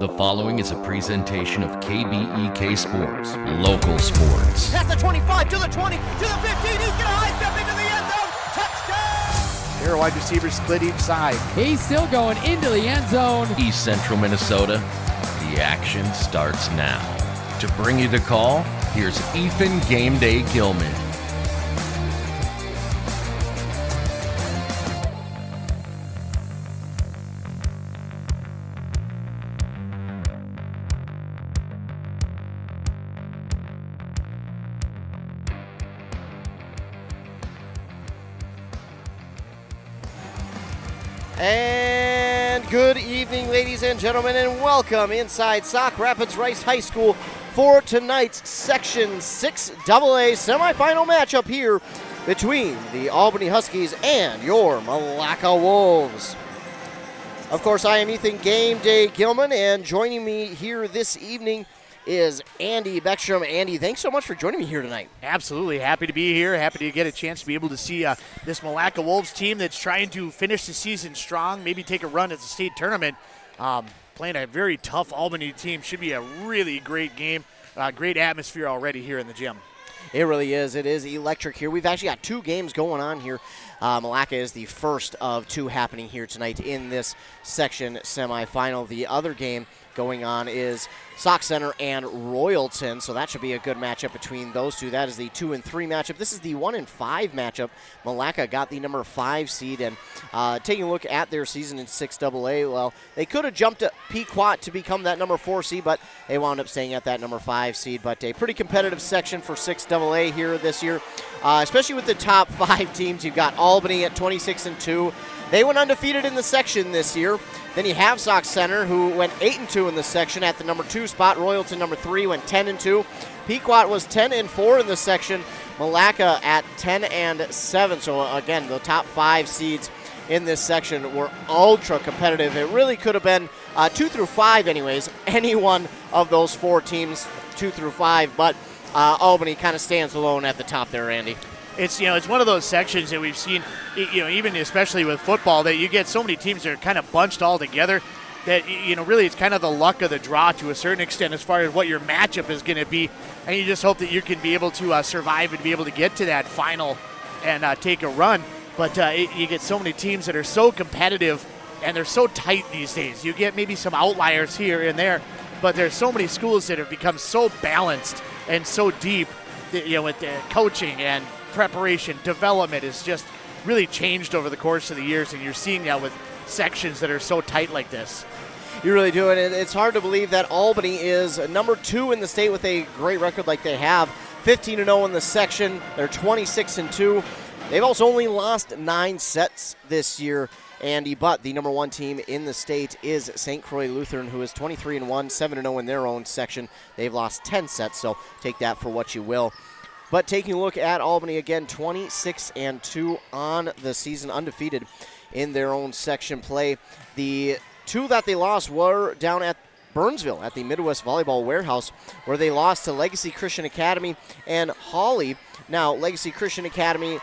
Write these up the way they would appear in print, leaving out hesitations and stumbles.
The following is a presentation of KBEK Sports, local sports. Past the 25, to the 20, to the 15, he's gonna high step into the end zone, touchdown! Here, wide receivers split each side. He's still going into the end zone. East Central Minnesota, the action starts now. To bring you the call, here's Ethan Game Day Gilman. And good evening, ladies and gentlemen, and welcome inside Sauk Rapids Rice High School for tonight's Section 6AA semifinal matchup here between the Albany Huskies and your Milaca Wolves. Of course, I am Ethan Game Day Gilman, and joining me here this evening is Andy Beckstrom. Andy, thanks so much for joining me here tonight. Absolutely. Happy to be here. Happy to get a chance to be able to see this Milaca Wolves team that's trying to finish the season strong, maybe take a run at the state tournament. Playing a very tough Albany team. Should be a really great game. Great atmosphere already here in the gym. It really is. It is electric here. We've actually got two games going on here. Milaca is the first of two happening here tonight in this section semifinal. The other game going on is Sauk Center and Royalton, so that should be a good matchup between those two. That is the 2 and 3 matchup. This is the 1 and 5 matchup. Milaca got the number 5 seed, and taking a look at their season in 6AA, well, they could have jumped at Pequot to become that number 4 seed, but they wound up staying at that number 5 seed. But a pretty competitive section for 6AA here this year, especially with the top 5 teams. You've got Albany at 26 and 2. They went undefeated in the section this year. Then you have Sauk Center, who went 8 and 2 in the section at the number 2 spot. Royalton, number 3, went 10 and 2. Pequot was 10 and 4 in the section. Milaca at 10 and 7. So again, the top 5 seeds in this section were ultra competitive. It really could have been 2 through 5, anyways. Any one of those 4 teams, 2 through 5. But Albany kind of stands alone at the top there, Andy. It's one of those sections that we've seen, even especially with football, that you get so many teams that are kind of bunched all together that, really it's kind of the luck of the draw to a certain extent as far as what your matchup is going to be. And you just hope that you can be able to survive and be able to get to that final and take a run. But you get so many teams that are so competitive and they're so tight these days. You get maybe some outliers here and there, but there's so many schools that have become so balanced and so deep that, with the coaching and preparation, development has just really changed over the course of the years, and you're seeing that with sections that are so tight like this. You really do, and it's hard to believe that Albany is number 2 in the state with a great record like they have. 15-0 in the section. They're 26 and 2. They've also only lost 9 sets this year, Andy, but the number 1 team in the state is St. Croix Lutheran, who is 23 and 1, 7-0 in their own section. They've lost 10 sets, so take that for what you will. But taking a look at Albany again, 26 and 2 on the season, undefeated in their own section play. The 2 that they lost were down at Burnsville at the Midwest Volleyball Warehouse, where they lost to Legacy Christian Academy and Hawley. Now, Legacy Christian Academy,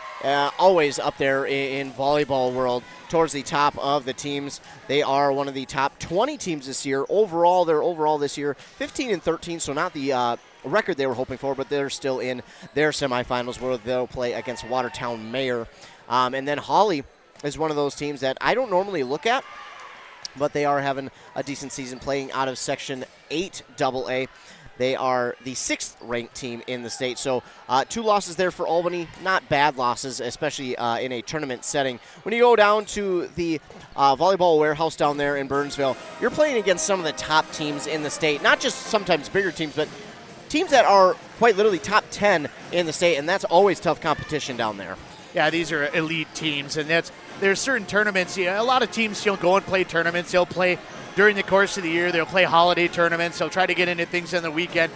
always up there in volleyball world, towards the top of the teams. They are one of the top 20 teams this year. Overall, they're this year 15 and 13, so not the record they were hoping for, but they're still in their semifinals where they'll play against Watertown Mayor. And then Hawley is one of those teams that I don't normally look at, but they are having a decent season playing out of Section 8 AA. They are the 6th ranked team in the state. So 2 losses there for Albany. Not bad losses, especially in a tournament setting. When you go down to the Volleyball Warehouse down there in Burnsville, you're playing against some of the top teams in the state. Not just sometimes bigger teams, but teams that are quite literally top 10 in the state, and that's always tough competition down there. Yeah, these are elite teams, and there's certain tournaments. A lot of teams go and play tournaments. They'll play during the course of the year. They'll play holiday tournaments. They'll try to get into things on the weekend.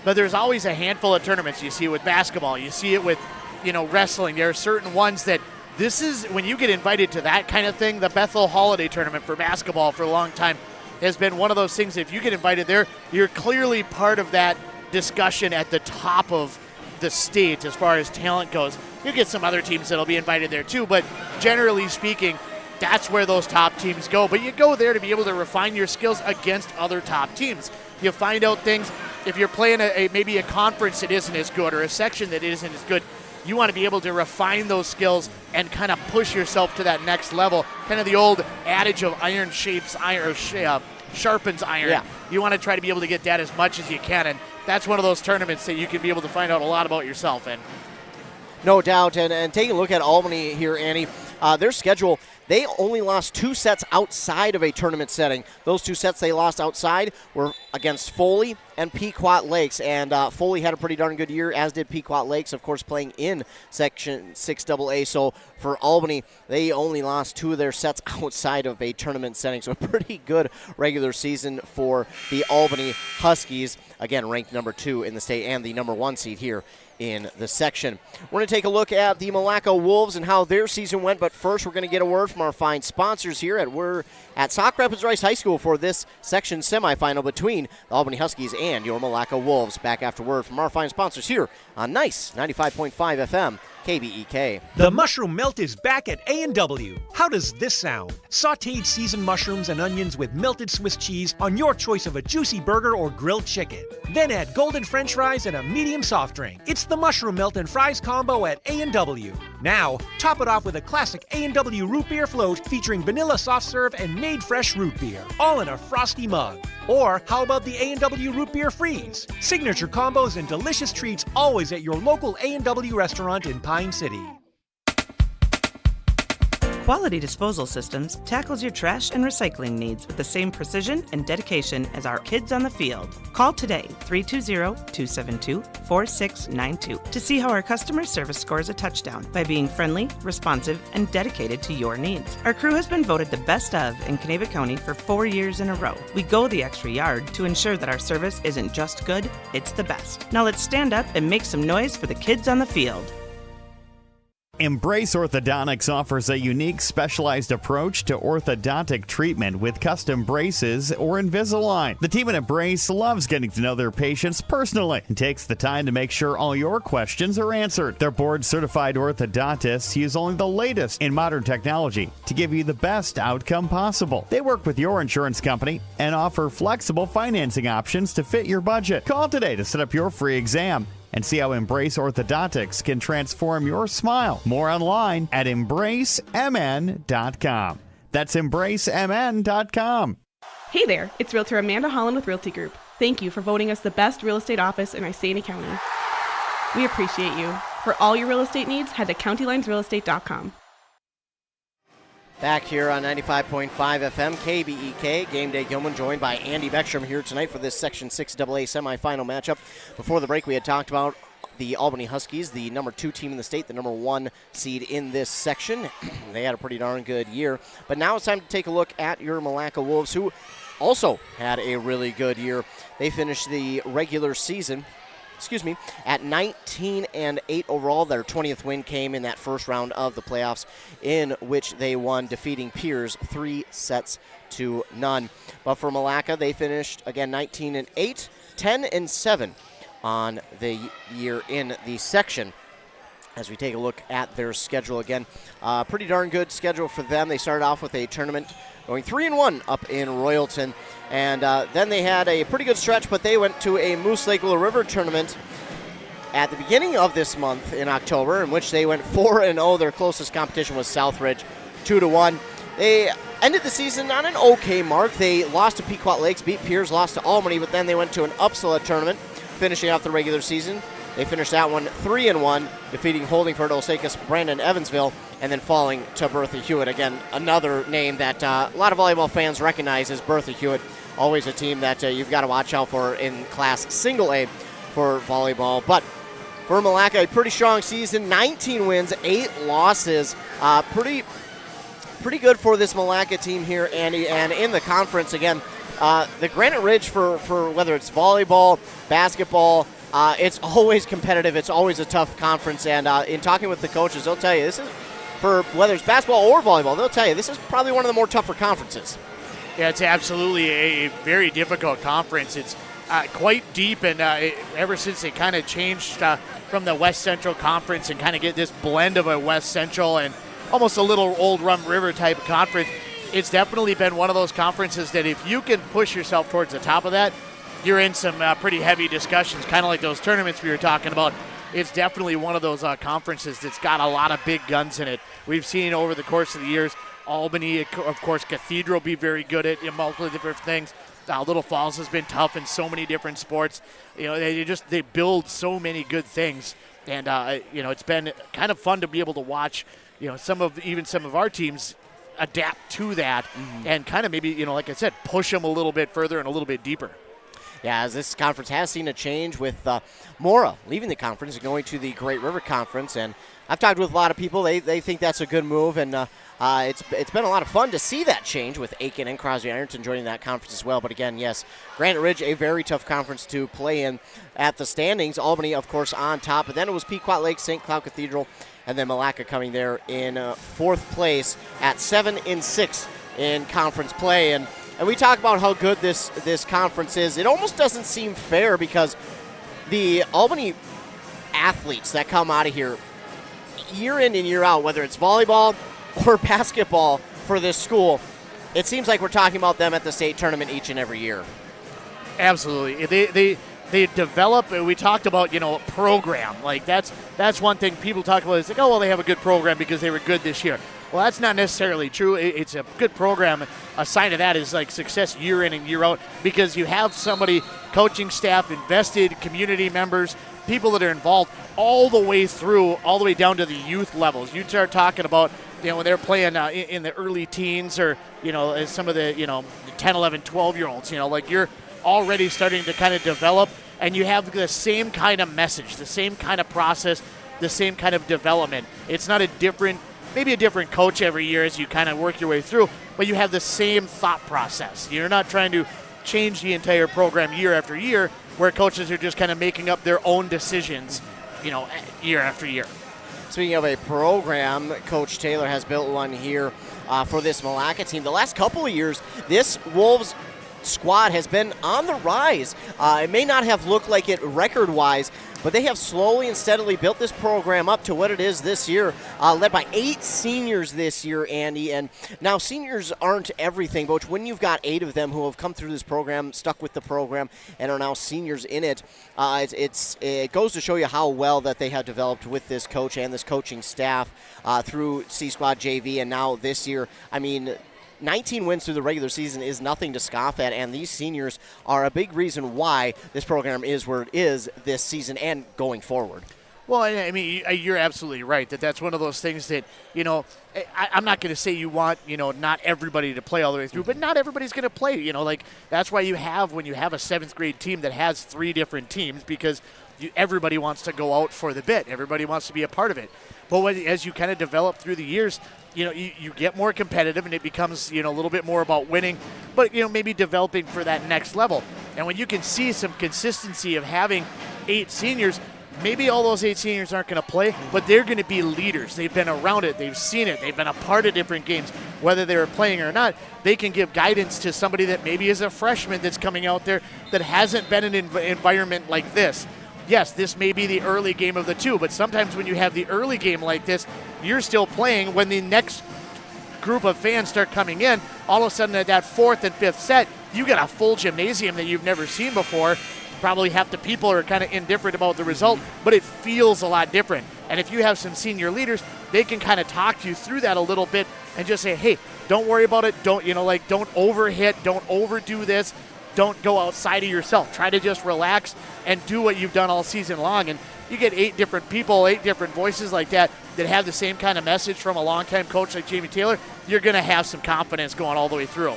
But there's always a handful of tournaments. You see it with basketball. You see it with, wrestling. There are certain ones that this is, when you get invited to that kind of thing, the Bethel Holiday Tournament for basketball for a long time has been one of those things. If you get invited there, you're clearly part of that discussion at the top of the state as far as talent goes. You get some other teams that'll be invited there too, but generally speaking, that's where those top teams go. But you go there to be able to refine your skills against other top teams. You find out things. If you're playing maybe a conference that isn't as good or a section that isn't as good, you want to be able to refine those skills and kind of push yourself to that next level. Kind of the old adage of iron shapes iron, sharpens iron. Yeah. You want to try to be able to get that as much as you can, and that's one of those tournaments that you can be able to find out a lot about yourself in. No doubt, and taking a look at Albany here, Annie, their schedule, they only lost 2 sets outside of a tournament setting. Those 2 sets they lost outside were against Foley and Pequot Lakes, and Foley had a pretty darn good year, as did Pequot Lakes, of course, playing in Section 6AA. So for Albany, they only lost 2 of their sets outside of a tournament setting, so a pretty good regular season for the Albany Huskies, again, ranked number 2 in the state and the number 1 seed here in the section. We're going to take a look at the Milaca Wolves and how their season went, but first we're going to get a word from our fine sponsors here. We're at Sauk Rapids Rice High School for this section semifinal between the Albany Huskies and your Milaca Wolves. Back after word from our fine sponsors here on Nice 95.5 FM. KBEK. The mushroom melt is back at A&W. How does this sound? Sautéed seasoned mushrooms and onions with melted Swiss cheese on your choice of a juicy burger or grilled chicken. Then add golden French fries and a medium soft drink. It's the mushroom melt and fries combo at A&W. Now, top it off with a classic A&W root beer float featuring vanilla soft serve and made fresh root beer, all in a frosty mug. Or how about the A&W root beer freeze? Signature combos and delicious treats always at your local A&W restaurant in Pine City. Quality Disposal Systems tackles your trash and recycling needs with the same precision and dedication as our kids on the field. Call today, 320-272-4692, to see how our customer service scores a touchdown by being friendly, responsive, and dedicated to your needs. Our crew has been voted the best of in Kanabec County for 4 years in a row. We go the extra yard to ensure that our service isn't just good, it's the best. Now let's stand up and make some noise for the kids on the field. Embrace Orthodontics offers a unique specialized approach to orthodontic treatment with custom braces or Invisalign. The team at Embrace loves getting to know their patients personally and takes the time to make sure all your questions are answered. Their board-certified orthodontists use only the latest in modern technology to give you the best outcome possible. They work with your insurance company and offer flexible financing options to fit your budget. Call today to set up your free exam and see how Embrace Orthodontics can transform your smile. More online at embracemn.com. That's embracemn.com. Hey there, it's Realtor Amanda Holland with Realty Group. Thank you for voting us the best real estate office in Iceni County. We appreciate you. For all your real estate needs, head to countylinesrealestate.com. Back here on 95.5 FM, KBEK. Game Day Gilman joined by Andy Beckstrom here tonight for this Section 6AA semifinal matchup. Before the break, we had talked about the Albany Huskies, the number 2 team in the state, the number 1 seed in this section. They had a pretty darn good year. But now it's time to take a look at your Milaca Wolves, who also had a really good year. They finished the regular season at 19-8 overall. Their 20th win came in that first round of the playoffs, in which they won, defeating Piers 3-0. But for Milaca, they finished again 19-8, 10-7 on the year in the section. As we take a look at their schedule again, pretty darn good schedule for them. They started off with a tournament going 3-1 up in Royalton, and then they had a pretty good stretch, but they went to a Moose Lake Little River tournament at the beginning of this month in October, in which they went 4-0. Their closest competition was Southridge, 2-1. They ended the season on an okay mark. They lost to Pequot Lakes, beat Piers, lost to Albany, but then they went to an Upsala tournament, finishing off the regular season. They finished that one 3-1, defeating Holdingford, Osakis, Brandon, Evansville, and then falling to Bertha Hewitt. Again, another name that a lot of volleyball fans recognize is Bertha Hewitt. Always a team that you've got to watch out for in Class Single A for volleyball. But for Milaca, a pretty strong season, 19 wins, 8 losses. Pretty good for this Milaca team here, Andy. And in the conference, again, the Granite Ridge for whether it's volleyball, basketball, it's always competitive. It's always a tough conference. And in talking with the coaches, they'll tell you this is, for whether it's basketball or volleyball, they'll tell you this is probably one of the more tougher conferences. Yeah, it's absolutely a very difficult conference. It's quite deep, and ever since they kind of changed from the West Central Conference and kind of get this blend of a West Central and almost a little old Rum River type of conference. It's definitely been one of those conferences that if you can push yourself towards the top of that, you're in some pretty heavy discussions, kind of like those tournaments we were talking about. It's definitely one of those conferences that's got a lot of big guns in it. We've seen over the course of the years, Albany, of course, Cathedral be very good at multiple different things. Little Falls has been tough in so many different sports. They build so many good things, and it's been kind of fun to be able to watch. Some of our teams adapt to that, and kind of maybe like I said, push them a little bit further and a little bit deeper. Yeah, as this conference has seen a change with Mora leaving the conference and going to the Great River Conference, and I've talked with a lot of people. They think that's a good move, and it's been a lot of fun to see that change with Aiken and Crosby Ironton joining that conference as well. But again, yes, Granite Ridge, a very tough conference to play in at the standings. Albany, of course, on top, but then it was Pequot Lake, St. Cloud Cathedral, and then Milaca coming there in fourth place at 7-6 in conference play. And we talk about how good this conference is. It almost doesn't seem fair because the Albany athletes that come out of here year in and year out, whether it's volleyball or basketball for this school, it seems like we're talking about them at the state tournament each and every year. Absolutely. They develop, we talked about, program. Like that's one thing people talk about. It's like, oh, well, they have a good program because they were good this year. Well, that's not necessarily true. It's a good program. A sign of that is like success year in and year out because you have somebody, coaching staff, invested, community members, people that are involved all the way through, all the way down to the youth levels. You start talking about, when they're playing in the early teens or, as some of the, 10, 11, 12-year-olds, like you're already starting to kind of develop, and you have the same kind of message, the same kind of process, the same kind of development. It's not maybe a different coach every year as you kind of work your way through, but you have the same thought process. You're not trying to change the entire program year after year, where coaches are just kind of making up their own decisions, year after year. Speaking of a program, Coach Taylor has built one here for this Milaca team. The last couple of years, this Wolves squad has been on the rise. It may not have looked like it record-wise, but they have slowly and steadily built this program up to what it is this year, led by 8 seniors this year, Andy. And now seniors aren't everything, but when you've got 8 of them who have come through this program, stuck with the program, and are now seniors in it, it goes to show you how well that they have developed with this coach and this coaching staff through C-Squad JV, and now this year. 19 wins through the regular season is nothing to scoff at, and these seniors are a big reason why this program is where it is this season and going forward. Well, you're absolutely right. That's one of those things that, I'm not going to say you want, not everybody to play all the way through, but not everybody's going to play. That's why when you have a 7th grade team that has 3 different teams, because everybody wants to go out for the bit. Everybody wants to be a part of it. But as you kind of develop through the years, you get more competitive, and it becomes, a little bit more about winning, but, maybe developing for that next level. And when you can see some consistency of having 8 seniors, maybe all those 8 seniors aren't going to play, but they're going to be leaders. They've been around it. They've seen it. They've been a part of different games. Whether they're playing or not, they can give guidance to somebody that maybe is a freshman that's coming out there that hasn't been in an environment like this. Yes, this may be the early game of the 2, but sometimes when you have the early game like this, you're still playing. When the next group of fans start coming in, all of a sudden at that 4th and 5th set, you get a full gymnasium that you've never seen before. Probably half the people are kind of indifferent about the result, but it feels a lot different. And if you have some senior leaders, they can kind of talk you through that a little bit and just say, hey, don't worry about it. Don't overhit. Don't overdo this. Don't go outside of yourself. Try to just relax and do what you've done all season long. And you get 8 different people, 8 different voices like that have the same kind of message from a longtime coach like Jamie Taylor. You're going to have some confidence going all the way through.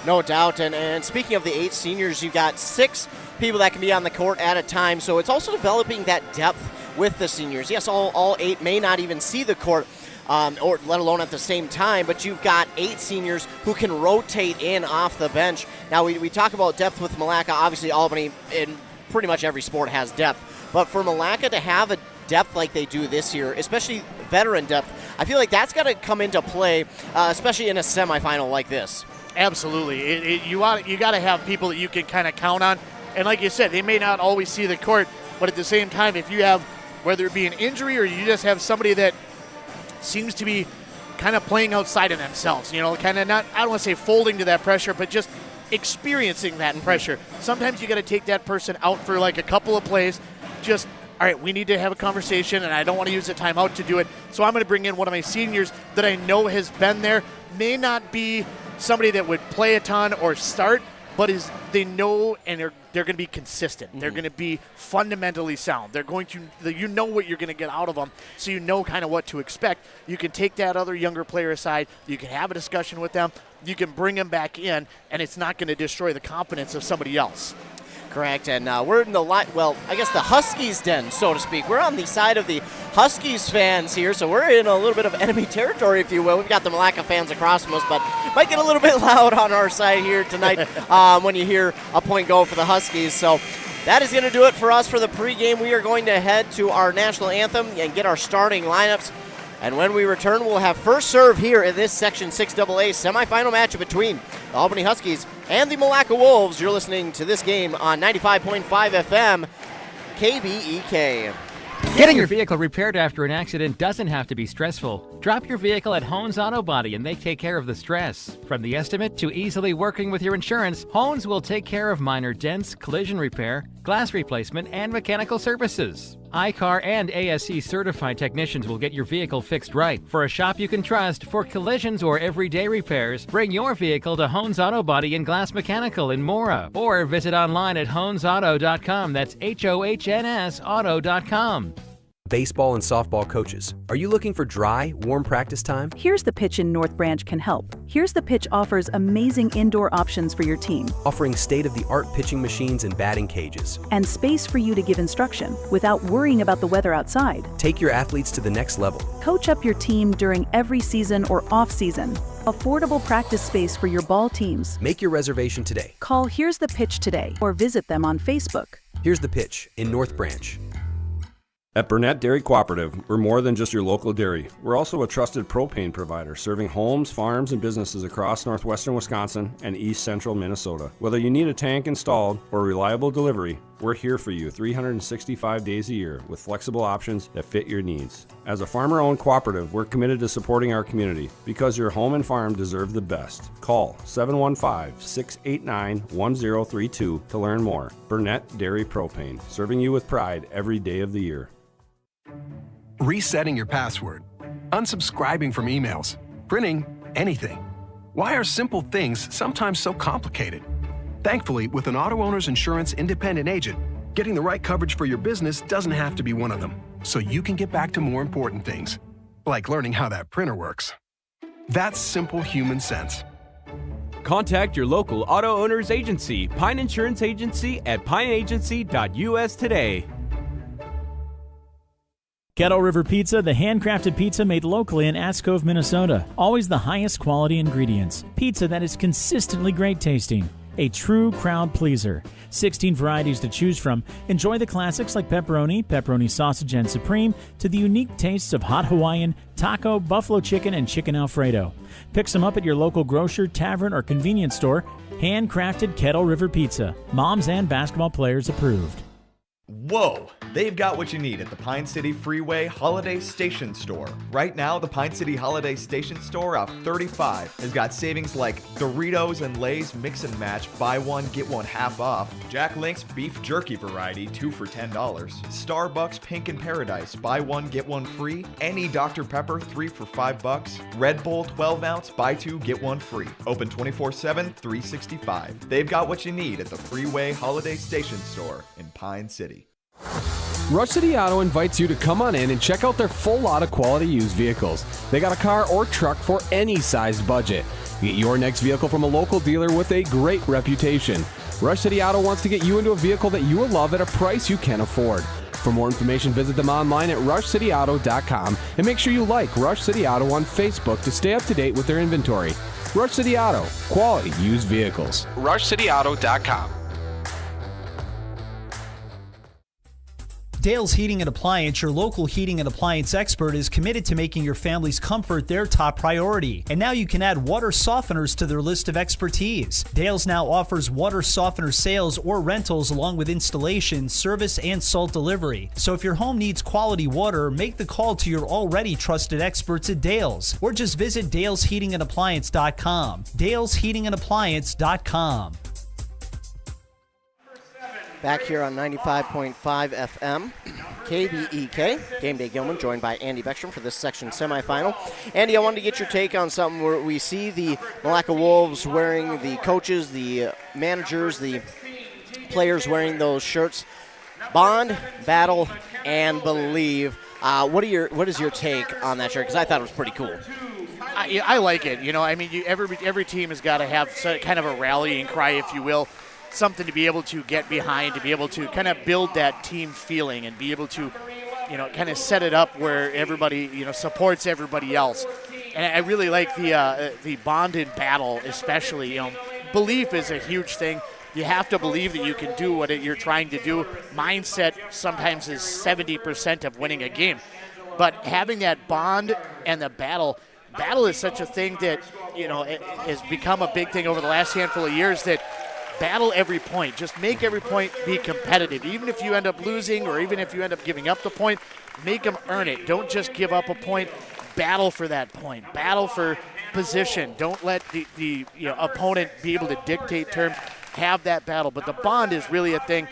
No doubt. And speaking of the 8 seniors, you've got 6 people that can be on the court at a time. So it's also developing that depth with the seniors. Yes, all 8 may not even see the court, or let alone at the same time, but you've got 8 seniors who can rotate in off the bench. Now, we talk about depth with Milaca. Obviously, Albany in pretty much every sport has depth. But for Milaca to have a depth like they do this year, especially veteran depth, I feel like that's got to come into play, especially in a semifinal like this. Absolutely. You got to have people that you can kind of count on. And like you said, they may not always see the court, but at the same time, if you have, whether it be an injury or you just have somebody that seems to be kind of playing outside of themselves, kind of not, I don't want to say folding to that pressure, but just experiencing that pressure. Sometimes you got to take that person out for like a couple of plays. Just, all right, we need to have a conversation, and I don't want to use the timeout to do it. So I'm going to bring in one of my seniors that I know has been there. May not be somebody that would play a ton or start, but they know, and they're going to be consistent. Mm-hmm. They're going to be fundamentally sound. They're going to, you know what you're going to get out of them, so you know kind of what to expect. You can take that other younger player aside. You can have a discussion with them. You can bring them back in, and it's not going to destroy the confidence of somebody else. Correct, and we're in the the Huskies den, so to speak. We're on the side of the Huskies fans here, so we're in a little bit of enemy territory, if you will. We've got the Milaca fans across from us, but might get a little bit loud on our side here tonight when you hear a point go for the Huskies. So that is going to do it for us for the pregame. We are going to head to our national anthem and get our starting lineups. And when we return, we'll have first serve here in this Section 6AA semifinal matchup between the Albany Huskies and the Milaca Wolves. You're listening to this game on 95.5 FM, KBEK. Getting your vehicle repaired after an accident doesn't have to be stressful. Drop your vehicle at Hones Auto Body and they take care of the stress. From the estimate to easily working with your insurance, Hones will take care of minor dents, collision repair, glass replacement, and mechanical services. iCar and ASE certified technicians will get your vehicle fixed right. For a shop you can trust, for collisions or everyday repairs, bring your vehicle to Hones Auto Body and Glass Mechanical in Mora. Or visit online at honesauto.com. That's HOHNS auto.com. Baseball and softball coaches, are you looking for dry, warm practice time? Here's the Pitch in North Branch can help. Here's the Pitch offers amazing indoor options for your team. Offering state-of-the-art pitching machines and batting cages. And space for you to give instruction without worrying about the weather outside. Take your athletes to the next level. Coach up your team during every season or off-season. Affordable practice space for your ball teams. Make your reservation today. Call Here's the Pitch today or visit them on Facebook. Here's the Pitch in North Branch. At Burnett Dairy Cooperative, we're more than just your local dairy. We're also a trusted propane provider, serving homes, farms, and businesses across northwestern Wisconsin and east central Minnesota. Whether you need a tank installed or reliable delivery, we're here for you 365 days a year with flexible options that fit your needs. As a farmer-owned cooperative, we're committed to supporting our community because your home and farm deserve the best. Call 715-689-1032 to learn more. Burnett Dairy Propane, serving you with pride every day of the year. Resetting your password, unsubscribing from emails, printing anything. Why are simple things sometimes so complicated? Thankfully, with an auto owner's insurance independent agent, getting the right coverage for your business doesn't have to be one of them, so you can get back to more important things, like learning how that printer works. That's simple human sense. Contact your local auto owner's agency, Pine Insurance Agency, at pineagency.us today. Kettle River Pizza, the handcrafted pizza made locally in Ascove, Minnesota. Always the highest quality ingredients. Pizza that is consistently great tasting. A true crowd pleaser. 16 varieties to choose from. Enjoy the classics like pepperoni, pepperoni sausage and supreme, to the unique tastes of hot Hawaiian, taco, buffalo chicken, and chicken Alfredo. Pick some up at your local grocer, tavern, or convenience store. Handcrafted Kettle River Pizza. Moms and basketball players approved. Whoa! They've got what you need at the Pine City Freeway Holiday Station Store. Right now, the Pine City Holiday Station Store off 35 has got savings like Doritos and Lay's Mix and Match, buy one, get one half off. Jack Link's Beef Jerky Variety, 2 for $10. Starbucks Pink in Paradise, buy one, get one free. Any Dr. Pepper, 3 for $5. Red Bull 12 ounce, buy 2, get 1 free. Open 24/7, 365. They've got what you need at the Freeway Holiday Station Store in Pine City. Rush City Auto invites you to come on in and check out their full lot of quality used vehicles. They got a car or truck for any size budget. Get your next vehicle from a local dealer with a great reputation. Rush City Auto wants to get you into a vehicle that you will love at a price you can afford. For more information, visit them online at rushcityauto.com and make sure you like Rush City Auto on Facebook to stay up to date with their inventory. Rush City Auto, quality used vehicles. rushcityauto.com. Dale's Heating and Appliance, your local heating and appliance expert, is committed to making your family's comfort their top priority. And now you can add water softeners to their list of expertise. Dale's now offers water softener sales or rentals along with installation, service, and salt delivery. So if your home needs quality water, make the call to your already trusted experts at Dale's, or just visit dalesheatingandappliance.com. dalesheatingandappliance.com. Back here on 95.5 FM, KBEK. Game Day Gilman, joined by Andy Beckstrom for this section semifinal. Andy, I wanted to get your take on something where we see the Milaca Wolves wearing, the coaches, the managers, the players wearing those shirts. Bond, battle, and believe. What is your take on that shirt? Because I thought it was pretty cool. I like it. I mean, every team has got to have kind of a rallying cry, if you will. Something to be able to get behind, to be able to kind of build that team feeling and be able to, kind of set it up where everybody, supports everybody else. And I really like the bond in battle, especially. Belief is a huge thing. You have to believe that you can do what you're trying to do. Mindset sometimes is 70% of winning a game. But having that bond and the battle is such a thing that, it has become a big thing over the last handful of years, that battle every point. Just make every point be competitive. Even if you end up losing or even if you end up giving up the point, make them earn it. Don't just give up a point. Battle for that point. Battle for position. Don't let the opponent be able to dictate terms. Have that battle. But the bond is really a thing.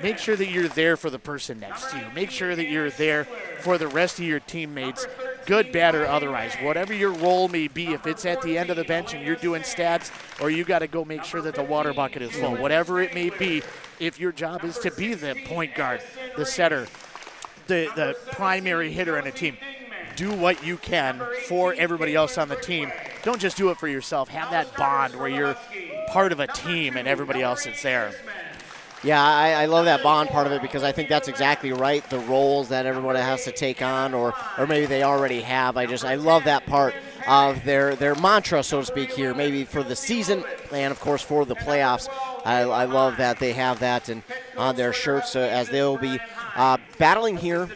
Make sure that you're there for the person next to you. Make sure that you're there for the rest of your teammates, good, bad, or otherwise. Whatever your role may be, if it's at the end of the bench and you're doing stats, or you got to go make sure that the water bucket is full, whatever it may be, if your job is to be the point guard, the setter, the primary hitter on a team, do what you can for everybody else on the team. Don't just do it for yourself. Have that bond where you're part of a team and everybody else is there. Yeah, I love that bond part of it because I think that's exactly right. The roles that everybody has to take on, or maybe they already have. I love that part of their mantra, so to speak, here, maybe for the season and, of course, for the playoffs. I love that they have that on their shirts as they'll be battling here.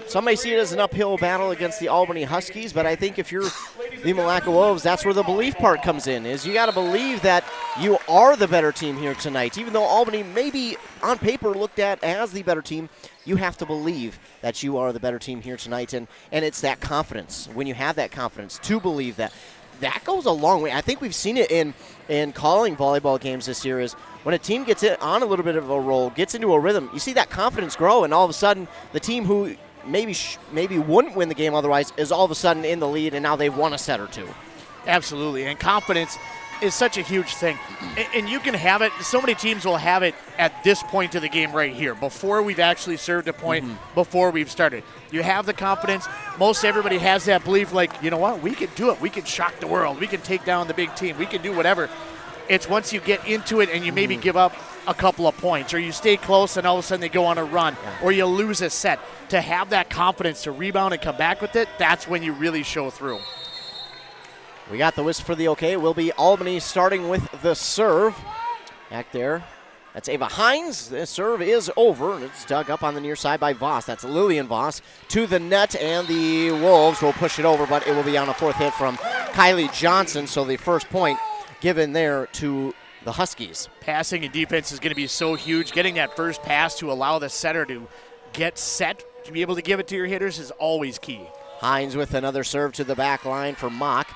Some may see it as an uphill battle against the Albany Huskies, but I think if you're the Milaca Wolves, that's where the belief part comes in, is you got to believe that you are the better team here tonight. Even though Albany may be on paper looked at as the better team, you have to believe that you are the better team here tonight, and it's that confidence. When you have that confidence to believe that goes a long way. I think we've seen it in calling volleyball games this year, is when a team gets it on a little bit of a roll, gets into a rhythm, you see that confidence grow, and all of a sudden the team who maybe wouldn't win the game otherwise is all of a sudden in the lead, and now they've won a set or two. Absolutely, and confidence is such a huge thing. And you can have it, so many teams will have it at this point of the game right here, before we've actually served a point, before we've started. You have the confidence. Most everybody has that belief, like, you know what, we can do it. We can shock the world. We can take down the big team. We can do whatever. It's once you get into it and you maybe give up a couple of points, or you stay close and all of a sudden they go on a run, or you lose a set. To have that confidence to rebound and come back with it, that's when you really show through. We got the whistle for the okay. It will be Albany starting with the serve. Back there, that's Ava Hines. The serve is over, and it's dug up on the near side by Voss. That's Lillian Voss to the net, and the Wolves will push it over, but it will be on a fourth hit from Kylie Johnson, so the first point given there to the Huskies. Passing and defense is going to be so huge. Getting that first pass to allow the setter to get set, to be able to give it to your hitters, is always key. Hines with another serve to the back line for Mock.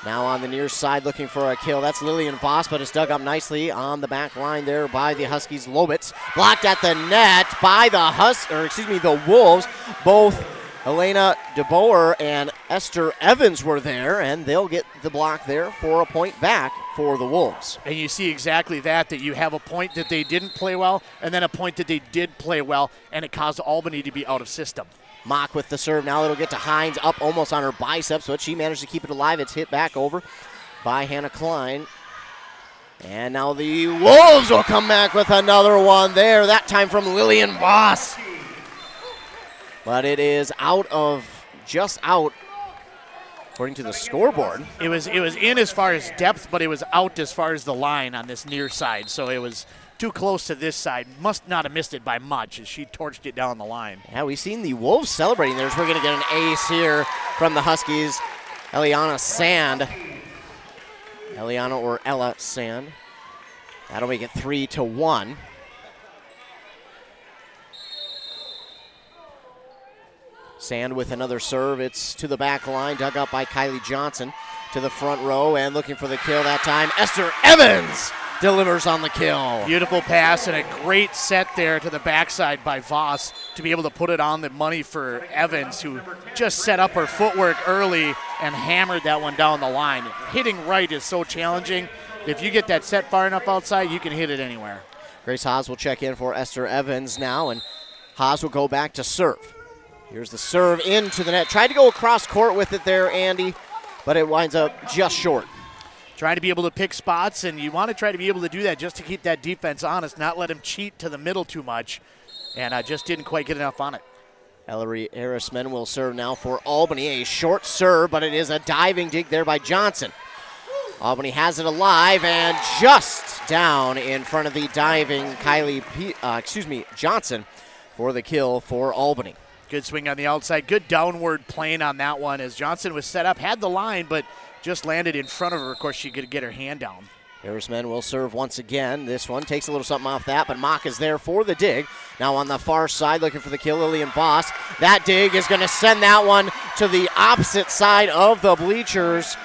Now on the near side looking for a kill. That's Lillian Voss, but it's dug up nicely on the back line there by the Huskies. Lobitz blocked at the net by the Wolves. Both Elena DeBoer and Esther Evans were there, and they'll get the block there for a point back for the Wolves. And you see exactly that you have a point that they didn't play well, and then a point that they did play well, and it caused Albany to be out of system. Mock with the serve. Now it'll get to Hines, up almost on her biceps, but she managed to keep it alive. It's hit back over by Hannah Klein. And now the Wolves will come back with another one there, that time from Lillian Voss. But it is just out, according to the scoreboard. It was in as far as depth, but it was out as far as the line on this near side. So it was too close to this side. Must not have missed it by much as she torched it down the line. Yeah, we've seen the Wolves celebrating theirs. We're going to get an ace here from the Huskies. Eliana Sand. Eliana or Ella Sand. That'll make it 3-1. Sand with another serve. It's to the back line, dug up by Kylie Johnson to the front row and looking for the kill that time. Esther Evans delivers on the kill. Beautiful pass and a great set there to the backside by Voss to be able to put it on the money for Evans, who just set up her footwork early and hammered that one down the line. Hitting right is so challenging. If you get that set far enough outside, you can hit it anywhere. Grace Haas will check in for Esther Evans now, and Haas will go back to serve. Here's the serve into the net. Tried to go across court with it there, Andy, but it winds up just short. Trying to be able to pick spots, and you want to try to be able to do that just to keep that defense honest, not let them cheat to the middle too much, and I just didn't quite get enough on it. Ellery Harrisman will serve now for Albany. A short serve, but it is a diving dig there by Johnson. Albany has it alive and just down in front of the diving Johnson for the kill for Albany. Good swing on the outside. Good downward plane on that one as Johnson was set up, had the line, but just landed in front of her. Of course, she could get her hand down. Harrisman will serve once again. This one takes a little something off that, but Mock is there for the dig. Now on the far side looking for the kill, Lillian Voss. That dig is going to send that one to the opposite side of the bleachers.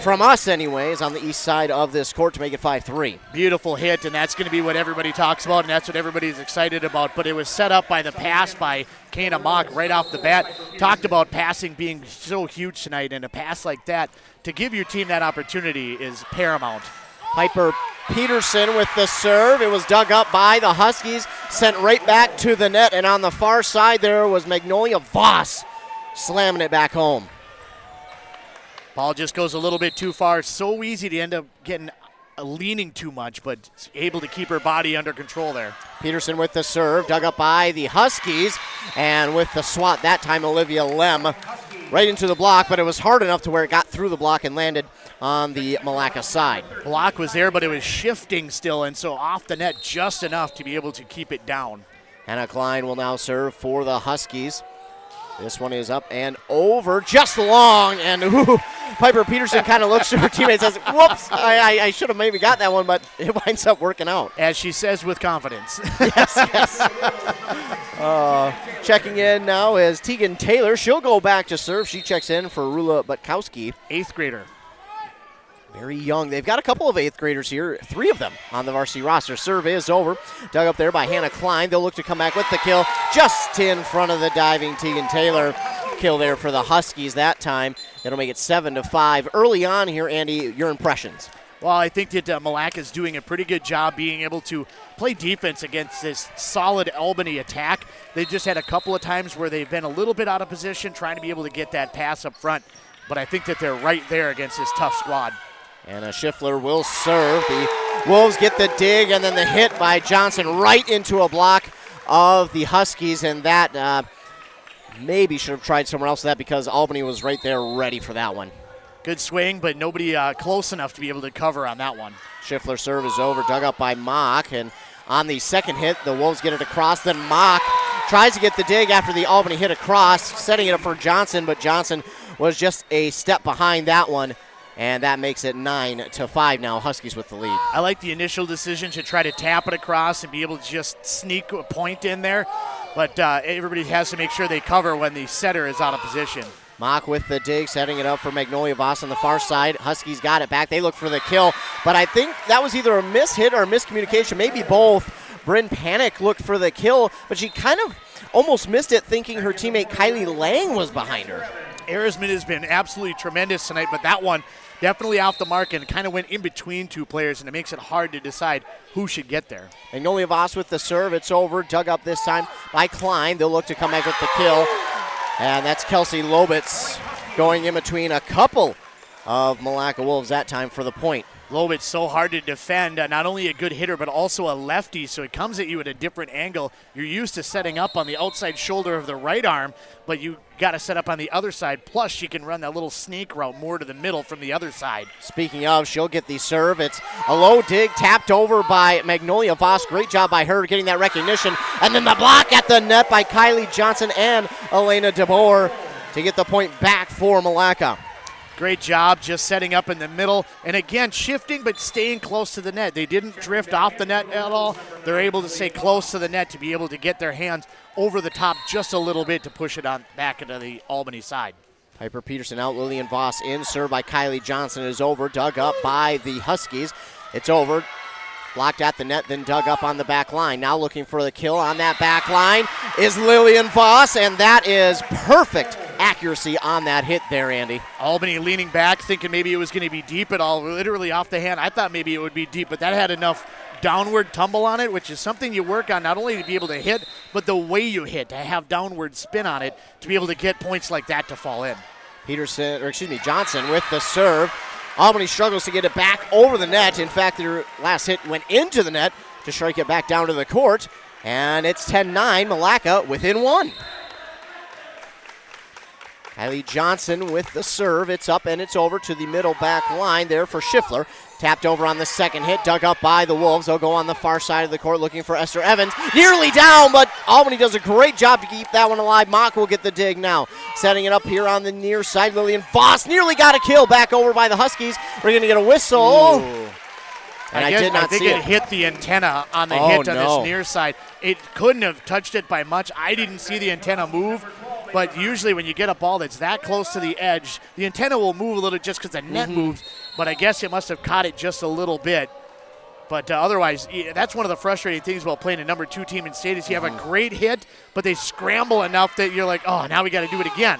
From us, anyways, on the east side of this court to make it 5-3. Beautiful hit, and that's going to be what everybody talks about, and that's what everybody's excited about. But it was set up by the pass by Kana Mock right off the bat. Talked about passing being so huge tonight, and a pass like that, to give your team that opportunity is paramount. Piper Peterson with the serve. It was dug up by the Huskies, sent right back to the net, and on the far side there was Magnolia Voss slamming it back home. Ball just goes a little bit too far. So easy to end up getting leaning too much, but able to keep her body under control there. Peterson with the serve, dug up by the Huskies, and with the swat that time, Olivia Lem right into the block, but it was hard enough to where it got through the block and landed on the Milaca side. Block was there, but it was shifting still, and so off the net just enough to be able to keep it down. Hannah Klein will now serve for the Huskies. This one is up and over, just long, and Piper Peterson kind of looks to her teammates and says, whoops, I should have maybe got that one, but it winds up working out. As she says with confidence. Yes. Checking in now is Tegan Taylor. She'll go back to serve. She checks in for Rula Butkowski. 8th grader. Very young. They've got a couple of 8th graders here, 3 of them on the varsity roster. Serve is over. Dug up there by Hannah Klein. They'll look to come back with the kill just in front of the diving Tegan Taylor. Kill there for the Huskies that time. It'll make it 7-5. Early on here, Andy, your impressions? Well, I think that Milaca is doing a pretty good job being able to play defense against this solid Albany attack. They just had a couple of times where they've been a little bit out of position trying to be able to get that pass up front. But I think that they're right there against this tough squad. Anna Schiffler will serve. The Wolves get the dig and then the hit by Johnson right into a block of the Huskies, and that maybe should have tried somewhere else with that because Albany was right there ready for that one. Good swing, but nobody close enough to be able to cover on that one. Schiffler serve is over, dug up by Mock, and on the second hit, the Wolves get it across. Then Mock tries to get the dig after the Albany hit across, setting it up for Johnson, but Johnson was just a step behind that one. And that makes it 9-5 now. Huskies with the lead. I like the initial decision to try to tap it across and be able to just sneak a point in there. But everybody has to make sure they cover when the setter is out of position. Mock with the dig, setting it up for Magnolia Voss on the far side. Huskies got it back. They look for the kill. But I think that was either a mishit or a miscommunication, maybe both. Bryn Panic looked for the kill, but she kind of almost missed it, thinking her teammate Kylie Lang was behind her. Arisman has been absolutely tremendous tonight, but that one definitely off the mark and kind of went in between two players, and it makes it hard to decide who should get there. Magnolia Voss with the serve. It's over. Dug up this time by Klein. They'll look to come back with the kill. And that's Kelsey Lobitz going in between a couple of Milaca Wolves that time for the point. Lobit's so hard to defend, not only a good hitter, but also a lefty, so it comes at you at a different angle. You're used to setting up on the outside shoulder of the right arm, but you got to set up on the other side. Plus, she can run that little snake route more to the middle from the other side. Speaking of, she'll get the serve. It's a low dig, tapped over by Magnolia Voss. Great job by her getting that recognition. And then the block at the net by Kylie Johnson and Elena DeBoer to get the point back for Milaca. Great job just setting up in the middle. And again, shifting but staying close to the net. They didn't drift off the net at all. They're able to stay close to the net to be able to get their hands over the top just a little bit to push it on back into the Albany side. Piper Peterson out, Lillian Voss in, serve by Kylie Johnson is over, dug up by the Huskies. It's over, blocked at the net, then dug up on the back line. Now looking for the kill on that back line is Lillian Voss, and that is perfect accuracy on that hit there, Andy. Albany leaning back, thinking maybe it was going to be deep at all, literally off the hand. I thought maybe it would be deep, but that had enough downward tumble on it, which is something you work on not only to be able to hit, but the way you hit, to have downward spin on it, to be able to get points like that to fall in. Johnson with the serve. Albany struggles to get it back over the net. In fact, their last hit went into the net to strike it back down to the court, and it's 10-9, Milaca within one. Kylie Johnson with the serve. It's up and it's over to the middle back line there for Schiffler. Tapped over on the second hit, dug up by the Wolves. They'll go on the far side of the court looking for Esther Evans. Nearly down, but Albany does a great job to keep that one alive. Mock will get the dig now. Setting it up here on the near side. Lillian Voss nearly got a kill back over by the Huskies. We're going to get a whistle. Ooh. And I did not think see it hit the antenna on the hit on this near side. It couldn't have touched it by much. I didn't see the antenna move. But usually when you get a ball that's that close to the edge, the antenna will move a little just because the net moves. But I guess it must have caught it just a little bit. But otherwise, that's one of the frustrating things about playing a number 2 team in state is you have a great hit, but they scramble enough that you're like, oh, now we got to do it again.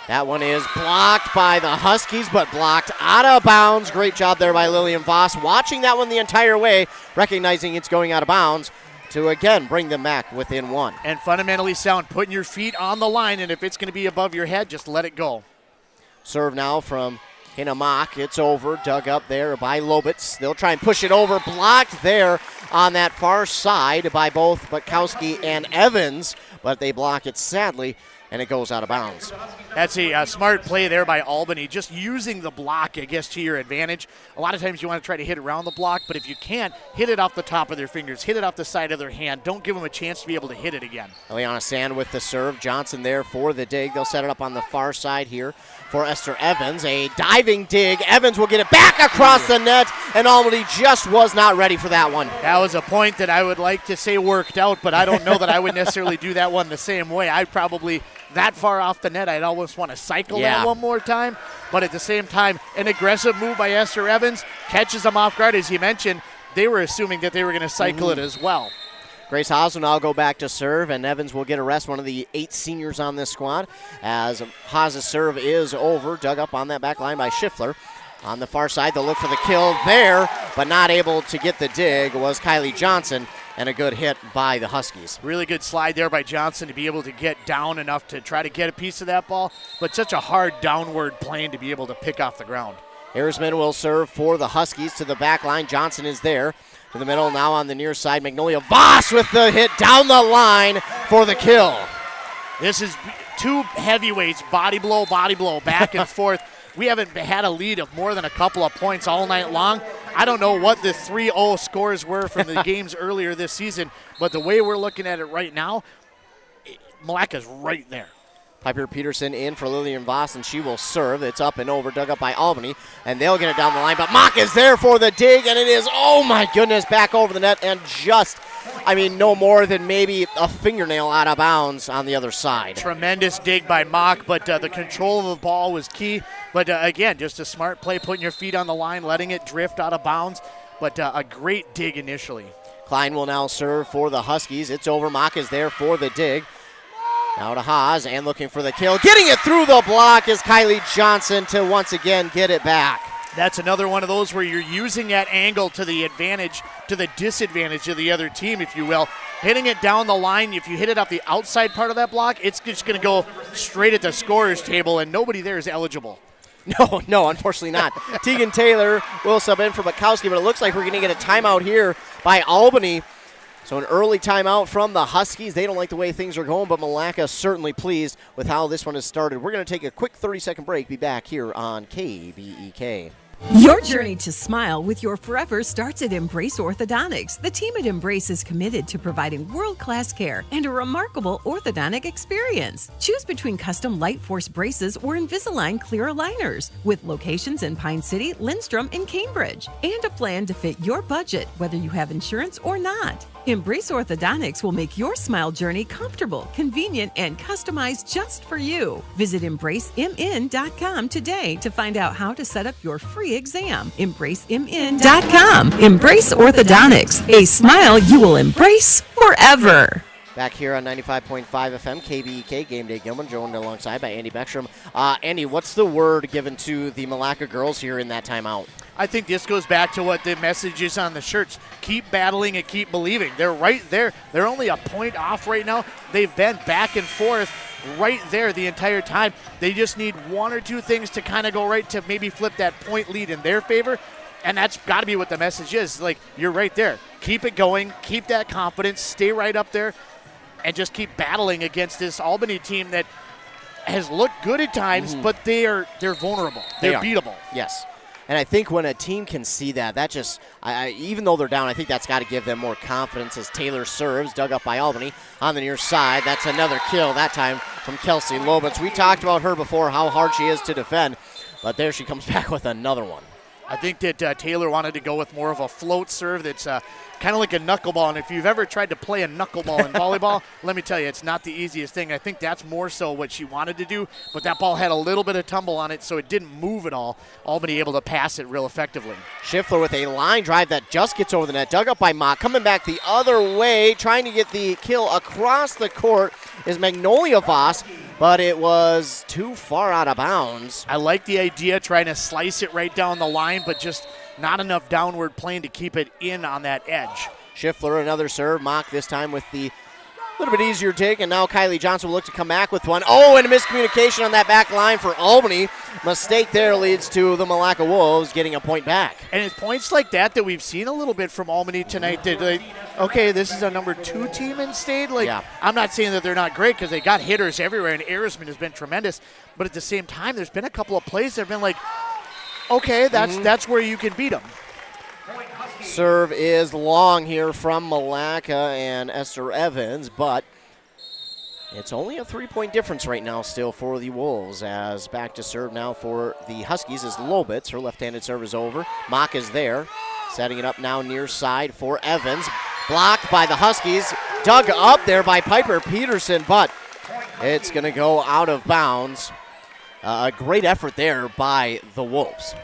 That one is blocked by the Huskies, but blocked out of bounds. Great job there by Lillian Voss, watching that one the entire way, recognizing it's going out of bounds, to again bring them back within one. And fundamentally sound, putting your feet on the line, and if it's going to be above your head, just let it go. Serve now from Hannah Mock. It's over, dug up there by Lobitz. They'll try and push it over, blocked there on that far side by both Butkowski and Evans, but they block it sadly, and it goes out of bounds. That's a smart play there by Albany, just using the block, I guess, to your advantage. A lot of times you want to try to hit around the block, but if you can't, hit it off the top of their fingers, hit it off the side of their hand. Don't give them a chance to be able to hit it again. Eliana Sand with the serve. Johnson there for the dig. They'll set it up on the far side here for Esther Evans. A diving dig. Evans will get it back across the net, and Albany just was not ready for that one. That was a point that I would like to say worked out, but I don't know that I would necessarily do that one the same way. I'd probably that far off the net, I'd almost want to cycle that one more time. But at the same time, an aggressive move by Esther Evans catches them off guard. As you mentioned, they were assuming that they were going to cycle it as well. Grace Haas will now go back to serve, and Evans will get a rest, one of the 8 seniors on this squad, as Haas's serve is over, dug up on that back line by Schiffler. On the far side, they'll look for the kill there, but not able to get the dig was Kylie Johnson, and a good hit by the Huskies. Really good slide there by Johnson to be able to get down enough to try to get a piece of that ball, but such a hard downward plane to be able to pick off the ground. Harrisman will serve for the Huskies to the back line. Johnson is there. To the middle now on the near side. Magnolia Voss with the hit down the line for the kill. This is 2 heavyweights, body blow, back and forth. We haven't had a lead of more than a couple of points all night long. I don't know what the 3-0 scores were from the games earlier this season, but the way we're looking at it right now, Milaca's right there. Piper Peterson in for Lillian Voss, and she will serve. It's up and over, dug up by Albany, and they'll get it down the line. But Mock is there for the dig, and it is, oh my goodness, back over the net, and just, no more than maybe a fingernail out of bounds on the other side. Tremendous dig by Mock, but the control of the ball was key. But again, just a smart play, putting your feet on the line, letting it drift out of bounds, but a great dig initially. Klein will now serve for the Huskies. It's over. Mock is there for the dig. Now to Haas, and looking for the kill. Getting it through the block is Kylie Johnson to once again get it back. That's another one of those where you're using that angle to the advantage, to the disadvantage of the other team, if you will. Hitting it down the line, if you hit it off the outside part of that block, it's just going to go straight at the scorer's table, and nobody there is eligible. No, unfortunately not. Tegan Taylor will sub in for Bukowski, but it looks like we're going to get a timeout here by Albany. So an early timeout from the Huskies. They don't like the way things are going, but Milaca certainly pleased with how this one has started. We're going to take a quick 30-second break. Be back here on KBEK. Your journey to smile with your forever starts at Embrace Orthodontics. The team at Embrace is committed to providing world-class care and a remarkable orthodontic experience. Choose between custom Light Force braces or Invisalign clear aligners with locations in Pine City, Lindstrom, and Cambridge, and a plan to fit your budget, whether you have insurance or not. Embrace Orthodontics will make your smile journey comfortable, convenient, and customized just for you. Visit EmbraceMN.com today to find out how to set up your free exam. EmbraceMN.com. Embrace Orthodontics, a smile you will embrace forever. Back here on 95.5 FM, KBEK, Game Day Gilman, joined alongside by Andy Beckstrom. Andy, what's the word given to the Milaca girls here in that timeout? I think this goes back to what the message is on the shirts. Keep battling and keep believing. They're right there. They're only a point off right now. They've been back and forth right there the entire time. They just need one or two things to kind of go right to maybe flip that point lead in their favor. And that's got to be what the message is. Like, you're right there. Keep it going. Keep that confidence. Stay right up there. And just keep battling against this Albany team that has looked good at times, but they're vulnerable. They're beatable. Yes. And I think when a team can see that, that just, even though they're down, I think that's got to give them more confidence as Taylor serves, dug up by Albany on the near side. That's another kill, that time from Kelsey Lobitz. We talked about her before, how hard she is to defend, but there she comes back with another one. I think that Taylor wanted to go with more of a float serve that's kind of like a knuckleball. And if you've ever tried to play a knuckleball in volleyball, let me tell you, it's not the easiest thing. I think that's more so what she wanted to do, but that ball had a little bit of tumble on it, so it didn't move at all. Albany able to pass it real effectively. Schiffler with a line drive that just gets over the net, dug up by Mock, coming back the other way, trying to get the kill across the court is Magnolia Voss, but it was too far out of bounds. I like the idea, trying to slice it right down the line, but just not enough downward plane to keep it in on that edge. Schiffler, another serve. Mock this time with the little bit easier take, and now Kylie Johnson will look to come back with one. Oh, and a miscommunication on that back line for Albany. Mistake there leads to the Milaca Wolves getting a point back. And it's points like that we've seen a little bit from Albany tonight. That, like, okay, this is a number 2 team in state. Like, I'm not saying that they're not great because they got hitters everywhere, and Arisman has been tremendous. But at the same time, there's been a couple of plays that have been like, okay, that's where you can beat them. Serve is long here from Milaca and Esther Evans, but it's only a 3-point difference right now still for the Wolves, as back to serve now for the Huskies is Lobitz. Her left-handed serve is over. Mock is there, setting it up now near side for Evans. Blocked by the Huskies, dug up there by Piper Peterson, but it's going to go out of bounds. A great effort there by the Wolves.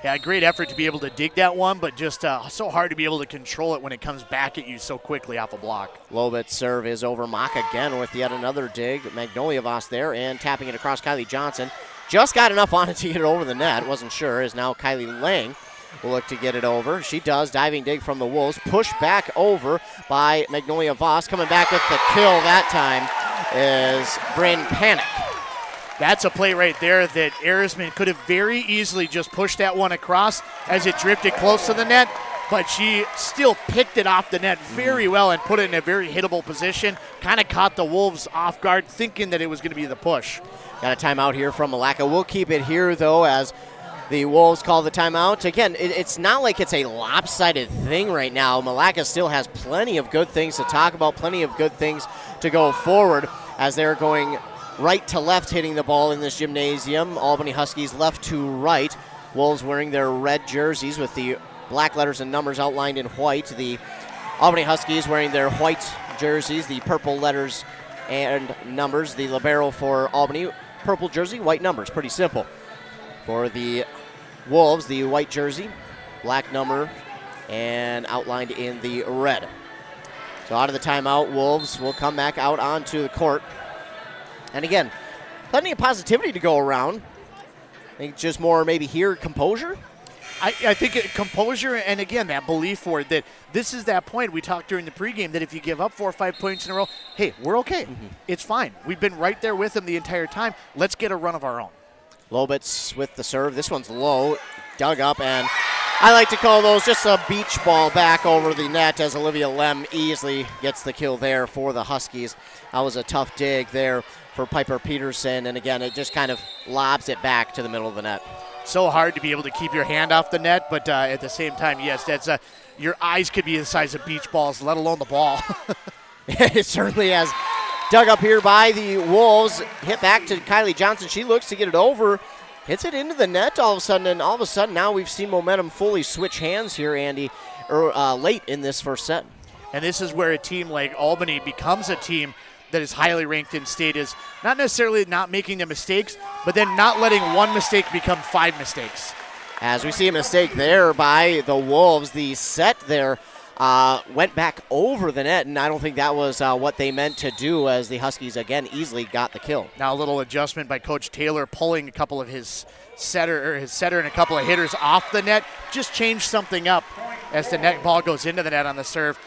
Yeah, great effort to be able to dig that one, but just so hard to be able to control it when it comes back at you so quickly off a block. Lobitz serve is over. Mock again with yet another dig. Magnolia Voss there and tapping it across Kylie Johnson. Just got enough on it to get it over the net. Wasn't sure. Is now Kylie Lang will look to get it over. She does. Diving dig from the Wolves. Pushed back over by Magnolia Voss. Coming back with the kill that time is Bryn Panic. That's a play right there that Arisman could have very easily just pushed that one across as it drifted close to the net, but she still picked it off the net very well and put it in a very hittable position. Kind of caught the Wolves off guard, thinking that it was going to be the push. Got a timeout here from Milaca. We'll keep it here, though, as the Wolves call the timeout. Again, it's not like it's a lopsided thing right now. Milaca still has plenty of good things to talk about, plenty of good things to go forward as they're going right to left hitting the ball in this gymnasium. Albany Huskies left to right. Wolves wearing their red jerseys with the black letters and numbers outlined in white. The Albany Huskies wearing their white jerseys, the purple letters and numbers. The libero for Albany, purple jersey, white numbers. Pretty simple. For the Wolves, the white jersey, black number, and outlined in the red. So out of the timeout, Wolves will come back out onto the court. And again, plenty of positivity to go around. I think just more maybe here composure. I think composure, and again, that belief for it, that this is that point we talked during the pregame that if you give up 4 or 5 points in a row, hey, we're okay. It's fine. We've been right there with them the entire time. Let's get a run of our own. Lobitz with the serve. This one's low, dug up, and I like to call those just a beach ball back over the net as Olivia Lem easily gets the kill there for the Huskies. That was a tough dig there for Piper Peterson, and again, it just kind of lobs it back to the middle of the net. So hard to be able to keep your hand off the net, but at the same time, yes, that's your eyes could be the size of beach balls, let alone the ball. It certainly has. Dug up here by the Wolves, hit back to Kylie Johnson. She looks to get it over, hits it into the net all of a sudden, and all of a sudden now we've seen momentum fully switch hands here, Andy, late in this first set. And this is where a team like Albany becomes a team that is highly ranked in state, is not necessarily not making the mistakes, but then not letting one mistake become 5 mistakes. As we see a mistake there by the Wolves, the set there went back over the net, and I don't think that was what they meant to do, as the Huskies again easily got the kill. Now a little adjustment by Coach Taylor, pulling a couple of his setter and a couple of hitters off the net, just changed something up as the net ball goes into the net on the serve.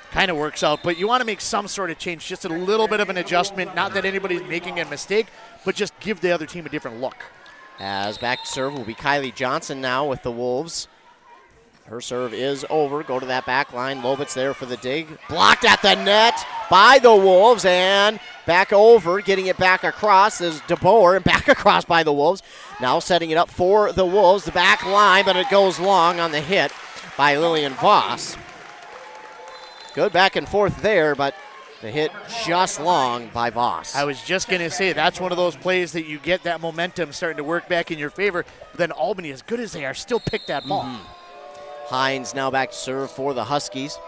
Kind of works out, but you want to make some sort of change, just a little bit of an adjustment, not that anybody's making a mistake, but just give the other team a different look. As back to serve will be Kylie Johnson now with the Wolves. Her serve is over. Go to that back line. Lobitz there for the dig. Blocked at the net by the Wolves, and back over. Getting it back across is DeBoer, and back across by the Wolves. Now setting it up for the Wolves. The back line, but it goes long on the hit by Lillian Voss. Good back and forth there, but the hit just long by Voss. I was just going to say, that's one of those plays that you get that momentum starting to work back in your favor. But then Albany, as good as they are, still pick that ball. Hines now back to serve for the Huskies.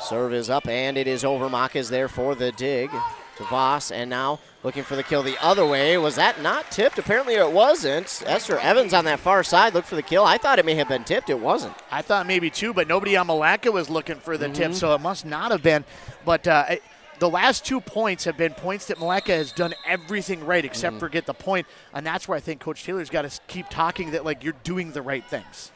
Serve is up, and it is over. Mock is there for the dig to Voss, and now looking for the kill the other way. Was that not tipped? Apparently it wasn't. Esther Evans on that far side looked for the kill. I thought it may have been tipped. It wasn't. I thought maybe too, but nobody on Milaca was looking for the tip, so it must not have been. But the last 2 points have been points that Milaca has done everything right except for get the point, and that's where I think Coach Taylor's got to keep talking that, like, you're doing the right things.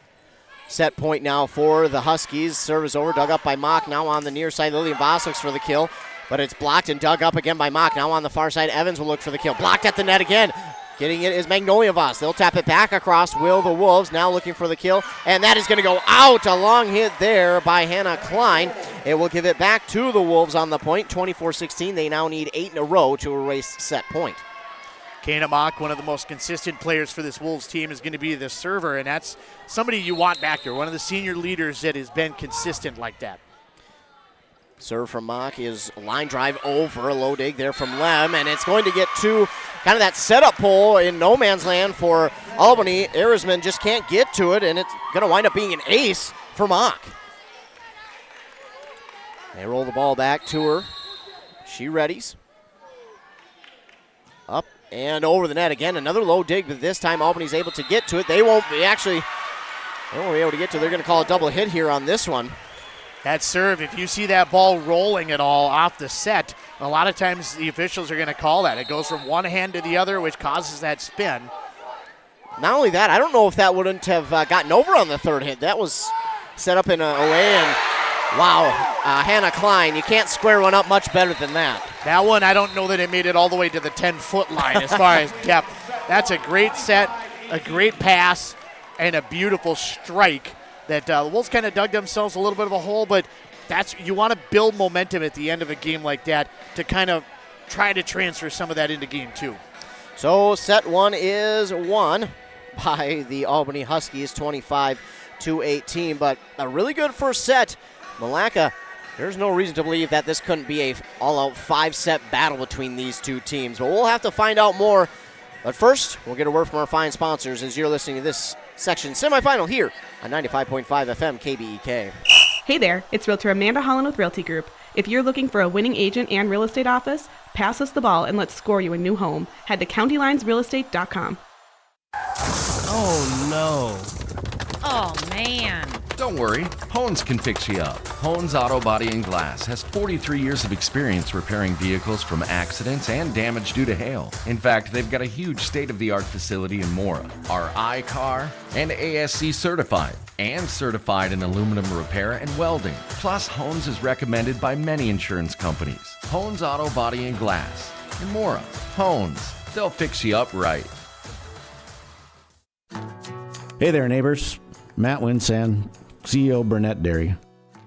Set point now for the Huskies. Serve is over, dug up by Mock. Now on the near side, Lillian Voss looks for the kill, but it's blocked and dug up again by Mock. Now on the far side, Evans will look for the kill. Blocked at the net again. Getting it is Magnolia Voss. They'll tap it back across. Will the Wolves now looking for the kill, and that is going to go out. A long hit there by Hannah Klein. It will give it back to the Wolves on the point. 24-16. They now need 8 in a row to erase set point. Kana Mock, one of the most consistent players for this Wolves team, is going to be the server, and that's somebody you want back there, one of the senior leaders that has been consistent like that. Serve from Mock is line drive over, a low dig there from Lem, and it's going to get to kind of that setup pole in no man's land for Albany. Erisman just can't get to it, and it's going to wind up being an ace for Mock. They roll the ball back to her. She readies. Up and over the net again. Another low dig, but this time Albany's able to get to it. They won't be able to get to it. They're going to call a double hit here on this one. That serve, if you see that ball rolling at all off the set, a lot of times the officials are going to call that. It goes from one hand to the other, which causes that spin. Not only that, I don't know if that wouldn't have gotten over on the third hit. That was set up in a way, and wow, Hannah Klein, you can't square one up much better than that. That one, I don't know that it made it all the way to the 10-foot line as far as depth. That's a great set, a great pass, and a beautiful strike that the Wolves kind of dug themselves a little bit of a hole, but you want to build momentum at the end of a game like that to kind of try to transfer some of that into game 2. So set 1 is won by the Albany Huskies, 25-18, but a really good first set. Milaca, there's no reason to believe that this couldn't be a all-out 5-set battle between these two teams, but we'll have to find out more. But first, we'll get a word from our fine sponsors as you're listening to this section semifinal here on 95.5 FM KBEK. Hey there, it's Realtor Amanda Holland with Realty Group. If you're looking for a winning agent and real estate office, pass us the ball and let's score you a new home. Head to CountyLinesRealEstate.com. Oh, no. Oh, man. Don't worry, Hones can fix you up. Hones Auto Body and Glass has 43 years of experience repairing vehicles from accidents and damage due to hail. In fact, they've got a huge state-of-the-art facility in Mora, are I-CAR and ASC certified, and certified in aluminum repair and welding. Plus, Hones is recommended by many insurance companies. Hones Auto Body and Glass in Mora. Hones, they'll fix you up right. Hey there, neighbors. Matt Winsan, CEO Burnett Dairy.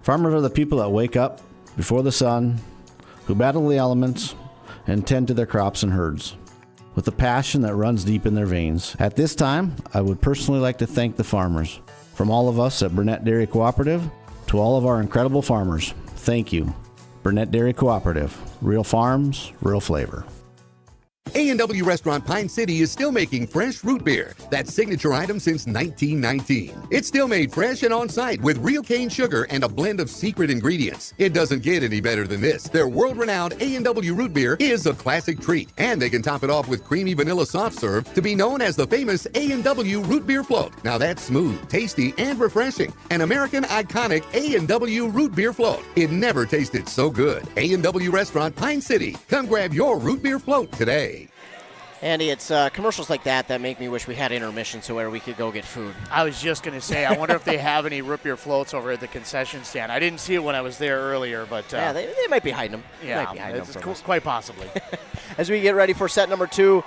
Farmers are the people that wake up before the sun, who battle the elements, and tend to their crops and herds with a passion that runs deep in their veins. At this time, I would personally like to thank the farmers. From all of us at Burnett Dairy Cooperative to all of our incredible farmers, thank you. Burnett Dairy Cooperative. Real farms, real flavor. A&W Restaurant Pine City is still making fresh root beer, that signature item since 1919. It's still made fresh and on-site with real cane sugar and a blend of secret ingredients. It doesn't get any better than this. Their world-renowned A&W root beer is a classic treat, and they can top it off with creamy vanilla soft serve to be known as the famous A&W root beer float. Now that's smooth, tasty, and refreshing. An American iconic A&W root beer float. It never tasted so good. A&W Restaurant Pine City. Come grab your root beer float today. Andy, it's commercials like that make me wish we had intermission so where we could go get food. I was just going to say, I wonder if they have any root beer floats over at the concession stand. I didn't see it when I was there earlier, but... yeah, they might be hiding them. Yeah, quite possibly. As we get ready for set number 2,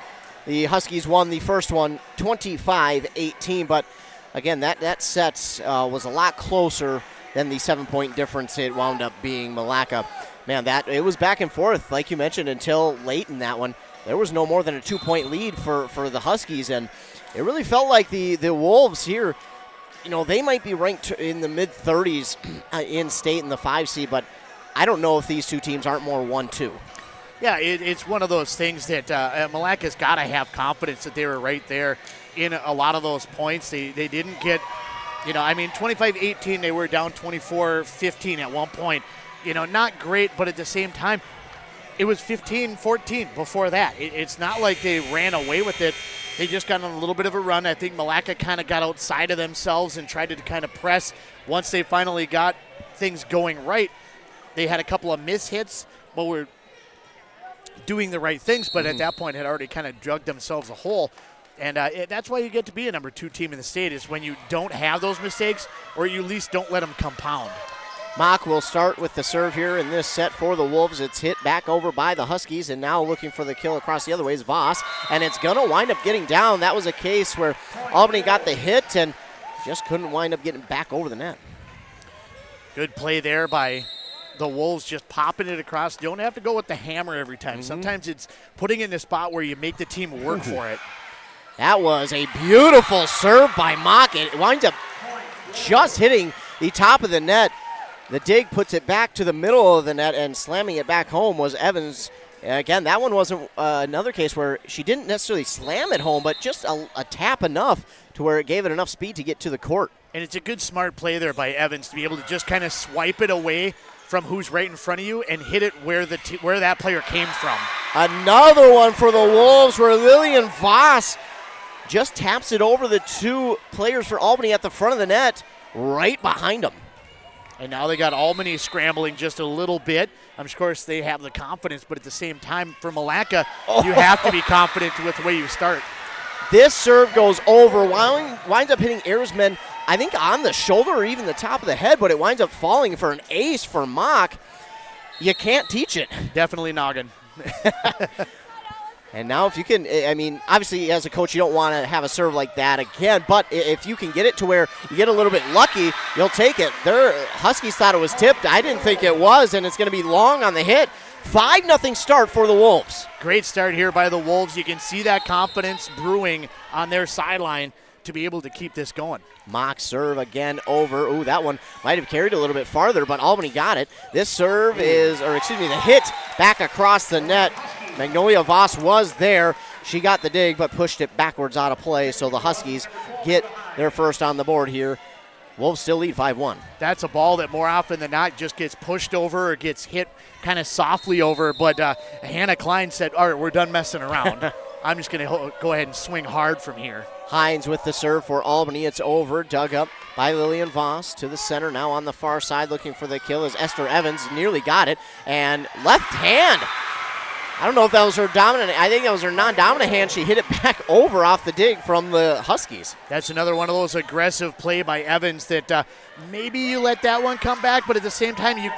the Huskies won the first one 25-18, but again, that set was a lot closer than the 7-point difference it wound up being. Milaca, man, it was back and forth, like you mentioned, until late in that one. There was no more than a 2-point lead for the Huskies, and it really felt like the Wolves here, they might be ranked in the mid-30s in state in the 5 seed, but I don't know if these two teams aren't more 1-2. Yeah, it's one of those things that Milaca's got to have confidence that they were right there in a lot of those points. They didn't get, 25-18, they were down 24-15 at one point. Not great, but at the same time, it was 15-14 before that. It's not like they ran away with it. They just got on a little bit of a run. I think Milaca kind of got outside of themselves and tried to kind of press. Once they finally got things going right, they had a couple of mishits, but were doing the right things, but at that point had already kind of dug themselves a hole. And that's why you get to be a number 2 team in the state, is when you don't have those mistakes, or you at least don't let them compound. Mock will start with the serve here in this set for the Wolves. It's hit back over by the Huskies, and now looking for the kill across the other way is Voss, and it's going to wind up getting down. That was a case where Albany got the hit and just couldn't wind up getting back over the net. Good play there by the Wolves, just popping it across. You don't have to go with the hammer every time. Sometimes it's putting it in a spot where you make the team work for it. That was a beautiful serve by Mock. It winds up just hitting the top of the net. The dig puts it back to the middle of the net, and slamming it back home was Evans. Again, that one wasn't another case where she didn't necessarily slam it home, but just a tap enough to where it gave it enough speed to get to the court. And it's a good, smart play there by Evans to be able to just kind of swipe it away from who's right in front of you and hit it where that player came from. Another one for the Wolves where Lillian Voss just taps it over the 2 players for Albany at the front of the net, right behind them. And now they got Albany scrambling just a little bit. Of course, they have the confidence, but at the same time, for Milaca, you have to be confident with the way you start. This serve goes over, winds up hitting Erzman, I think on the shoulder or even the top of the head, but it winds up falling for an ace for Mock. You can't teach it. Definitely noggin. And now if you can, obviously as a coach you don't want to have a serve like that again, but if you can get it to where you get a little bit lucky, you'll take it. Their Huskies thought it was tipped. I didn't think it was, and it's going to be long on the hit. 5-0 start for the Wolves. Great start here by the Wolves. You can see that confidence brewing on their sideline to be able to keep this going. Mock serve again over. Ooh, that one might have carried a little bit farther, but Albany got it. This serve the hit back across the net. Magnolia Voss was there. She got the dig, but pushed it backwards out of play, so the Huskies get their first on the board here. Wolves still lead 5-1. That's a ball that more often than not just gets pushed over or gets hit kind of softly over, but Hannah Klein said, all right, we're done messing around. I'm just going to go ahead and swing hard from here. Hines with the serve for Albany. It's over, dug up by Lillian Voss to the center. Now on the far side looking for the kill is Esther Evans. Nearly got it. And left hand. I don't know if that was her dominant. I think that was her non-dominant hand. She hit it back over off the dig from the Huskies. That's another one of those aggressive play by Evans that maybe you let that one come back, but at the same time you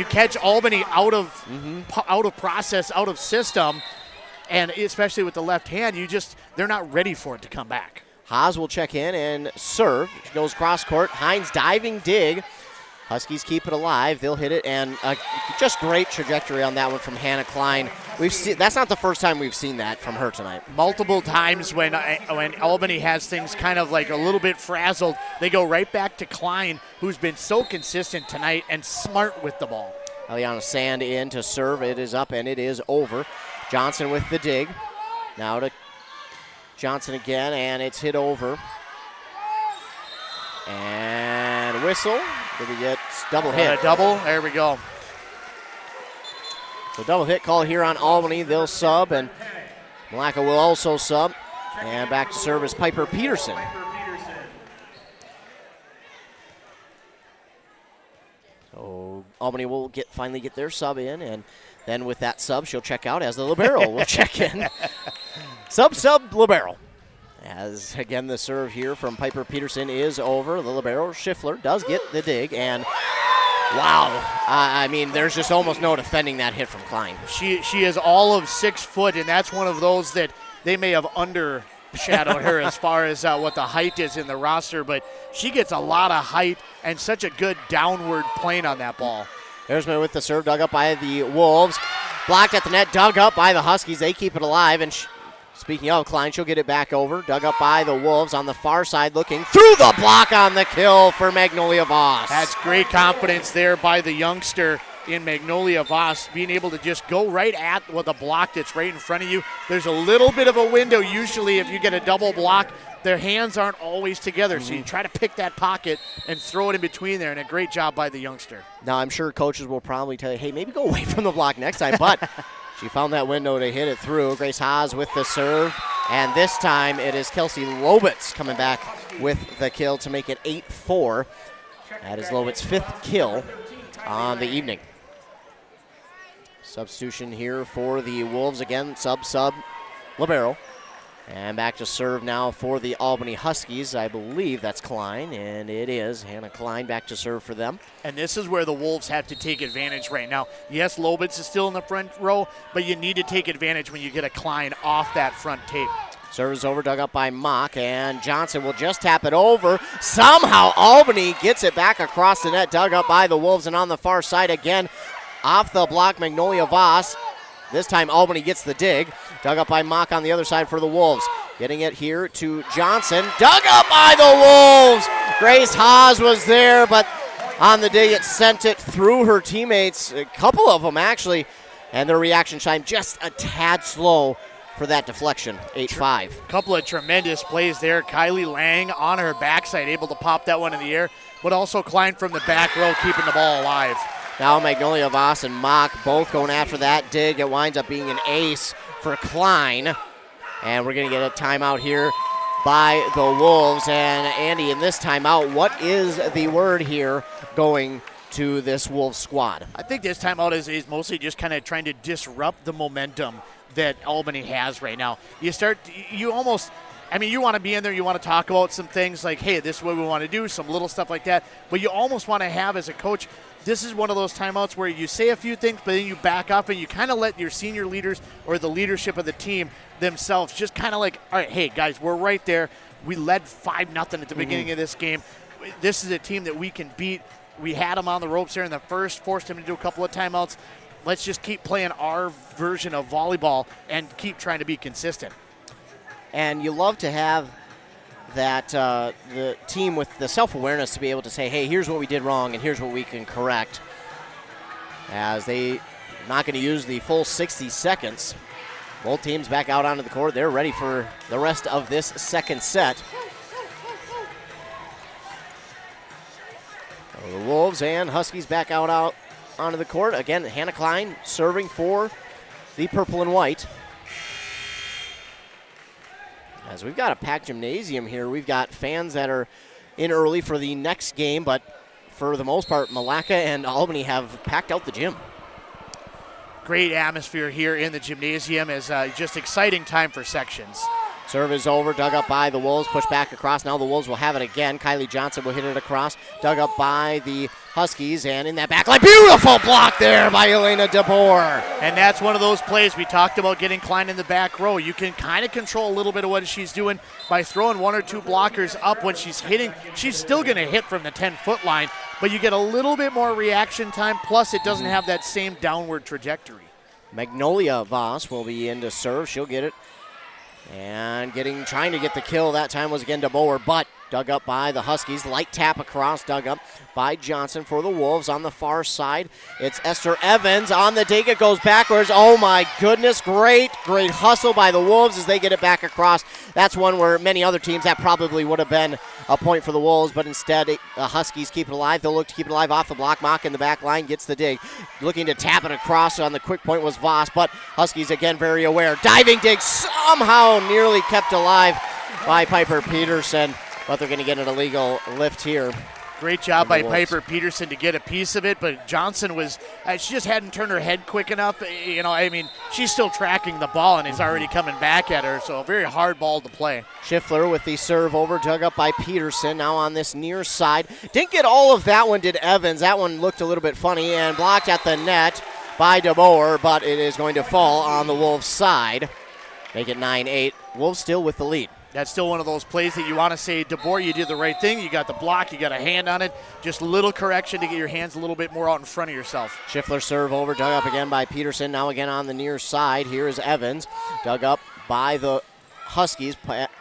catch Albany out of process, out of system. And especially with the left hand, they're not ready for it to come back. Haas will check in and serve. She goes cross court. Hines diving dig. Huskies keep it alive. They'll hit it, and just great trajectory on that one from Hannah Klein. That's not the first time we've seen that from her tonight. Multiple times when Albany has things kind of like a little bit frazzled, they go right back to Klein, who's been so consistent tonight and smart with the ball. Eliana Sand in to serve. It is up, and it is over. Johnson with the dig. Now to Johnson again, and it's hit over. And whistle. Did we get double hit? A double. There we go. So double hit call here on Albany. They'll sub, and Milaca will also sub. And back to serve is Piper Peterson. So Albany will finally get their sub in, and then with that sub, she'll check out as the libero will check in. Sub, libero. As, again, the serve here from Piper Peterson is over. The libero, Schiffler, does get the dig, and wow. I mean, there's just almost no defending that hit from Klein. She is all of 6 foot, and that's one of those that they may have undershadowed her as far as what the height is in the roster, but she gets a lot of height and such a good downward plane on that ball. Ersman with the serve, dug up by the Wolves. Blocked at the net, dug up by the Huskies. They keep it alive, and speaking of Klein, she'll get it back over. Dug up by the Wolves on the far side, looking through the block on the kill for Magnolia Voss. That's great confidence there by the youngster in Magnolia Voss, being able to just go right at the block that's right in front of you. There's a little bit of a window usually if you get a double block. Their hands aren't always together, so you try to pick that pocket and throw it in between there, and a great job by the youngster. Now, I'm sure coaches will probably tell you, hey, maybe go away from the block next time, but she found that window to hit it through. Grace Haas with the serve, and this time it is Kelsey Lobitz coming back with the kill to make it 8-4. That is Lobitz's 5th kill on the evening. Substitution here for the Wolves again, sub, libero. And back to serve now for the Albany Huskies. I believe that's Klein, and it is. Hannah Klein back to serve for them. And this is where the Wolves have to take advantage right now. Yes, Lobitz is still in the front row, but you need to take advantage when you get a Klein off that front tape. Serve is over, dug up by Mock, and Johnson will just tap it over. Somehow Albany gets it back across the net, dug up by the Wolves, and on the far side again, off the block, Magnolia Voss. This time Albany gets the dig. Dug up by Mock on the other side for the Wolves. Getting it here to Johnson. Dug up by the Wolves. Grace Haas was there, but on the dig it sent it through her teammates, a couple of them actually, and their reaction time just a tad slow for that deflection, 8-5. Couple of tremendous plays there. Kylie Lang on her backside, able to pop that one in the air, but also Klein from the back row keeping the ball alive. Now Magnolia Voss and Mock both going after that dig. It winds up being an ace for Klein. And we're going to get a timeout here by the Wolves. And Andy, in this timeout, what is the word here going to this Wolves squad? I think this timeout is mostly just kind of trying to disrupt the momentum that Albany has right now. You want to be in there, you want to talk about some things like, hey, this is what we want to do, some little stuff like that. But you almost want to have, as a coach, this is one of those timeouts where you say a few things, but then you back up and you kind of let your senior leaders or the leadership of the team themselves just kind of like, all right, hey, guys, we're right there. We led 5-0 at the beginning of this game. This is a team that we can beat. We had them on the ropes there in the first, forced them to do a couple of timeouts. Let's just keep playing our version of volleyball and keep trying to be consistent. And you love to have that the team with the self-awareness to be able to say, hey, here's what we did wrong and here's what we can correct. As they not going to use the full 60 seconds. Both teams back out onto the court. They're ready for the rest of this second set. So the Wolves and Huskies back out onto the court. Again, Hannah Klein serving for the purple and white. As we've got a packed gymnasium here. We've got fans that are in early for the next game, but for the most part, Milaca and Albany have packed out the gym. Great atmosphere here in the gymnasium. Is just exciting time for sections. Serve is over, dug up by the Wolves, pushed back across. Now the Wolves will have it again. Kylie Johnson will hit it across, dug up by the Huskies, and in that back line, beautiful block there by Elena DeBoer. And that's one of those plays we talked about, getting Klein in the back row. You can kind of control a little bit of what she's doing by throwing one or two blockers up when she's hitting. She's still going to hit from the 10-foot line, but you get a little bit more reaction time, plus it doesn't have that same downward trajectory. Magnolia Voss will be in to serve. She'll get it. And trying to get the kill that time was again DeBoer, but dug up by the Huskies. Light tap across, dug up by Johnson for the Wolves on the far side. It's Esther Evans on the dig. It goes backwards. Oh my goodness, great hustle by the Wolves as they get it back across. That's one where many other teams, that probably would have been a point for the Wolves, but instead the Huskies keep it alive. They'll look to keep it alive off the block. Mock in the back line gets the dig. Looking to tap it across on the quick point was Voss, but Huskies again very aware. Diving dig somehow nearly kept alive by Piper Peterson, but they're going to get an illegal lift here. Great job by Piper Peterson to get a piece of it, but Johnson she just hadn't turned her head quick enough. She's still tracking the ball and it's already coming back at her, so a very hard ball to play. Schiffler with the serve over, dug up by Peterson, now on this near side. Didn't get all of that one, did Evans. That one looked a little bit funny and blocked at the net by DeBoer, but it is going to fall on the Wolves' side. Make it 9-8. Wolves still with the lead. That's still one of those plays that you want to say, DeBoer, you did the right thing. You got the block. You got a hand on it. Just a little correction to get your hands a little bit more out in front of yourself. Schiffler serve over, dug up again by Peterson. Now again on the near side. Here is Evans. Dug up by the Huskies.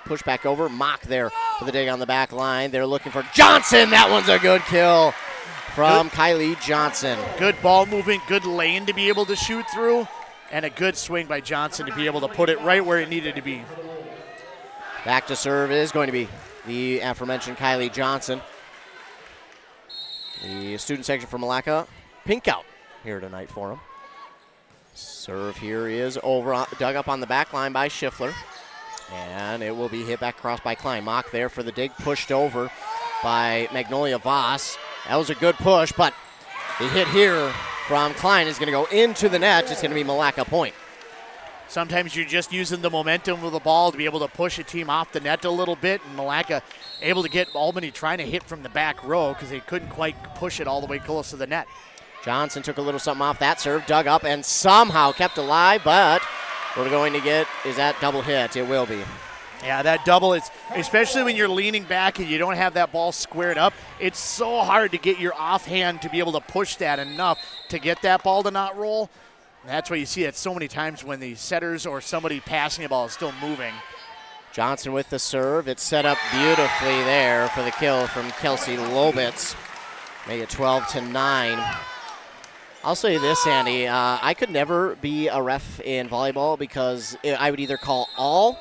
Push back over. Mock there for the dig on the back line. They're looking for Johnson. That one's a good kill from Kylie Johnson. Good ball moving. Good lane to be able to shoot through. And a good swing by Johnson to be able to put it right where it needed to be. Back to serve is going to be the aforementioned Kylie Johnson. The student section for Milaca, pink out here tonight for him. Serve here is over, dug up on the back line by Schiffler. And it will be hit back across by Klein. Mock there for the dig, pushed over by Magnolia Voss. That was a good push, but the hit here from Klein is going to go into the net. It's going to be Milaca point. Sometimes you're just using the momentum of the ball to be able to push a team off the net a little bit, and Milaca able to get Albany trying to hit from the back row because they couldn't quite push it all the way close to the net. Johnson took a little something off that serve, dug up, and somehow kept alive, but we're going to get, is that double hit? It will be. Yeah, that double, it's especially when you're leaning back and you don't have that ball squared up, it's so hard to get your offhand to be able to push that enough to get that ball to not roll. That's why you see it so many times when the setters or somebody passing the ball is still moving. Johnson with the serve. It's set up beautifully there for the kill from Kelsey Lobitz. Make it 12-9. I'll say this, Andy. I could never be a ref in volleyball because I would either call all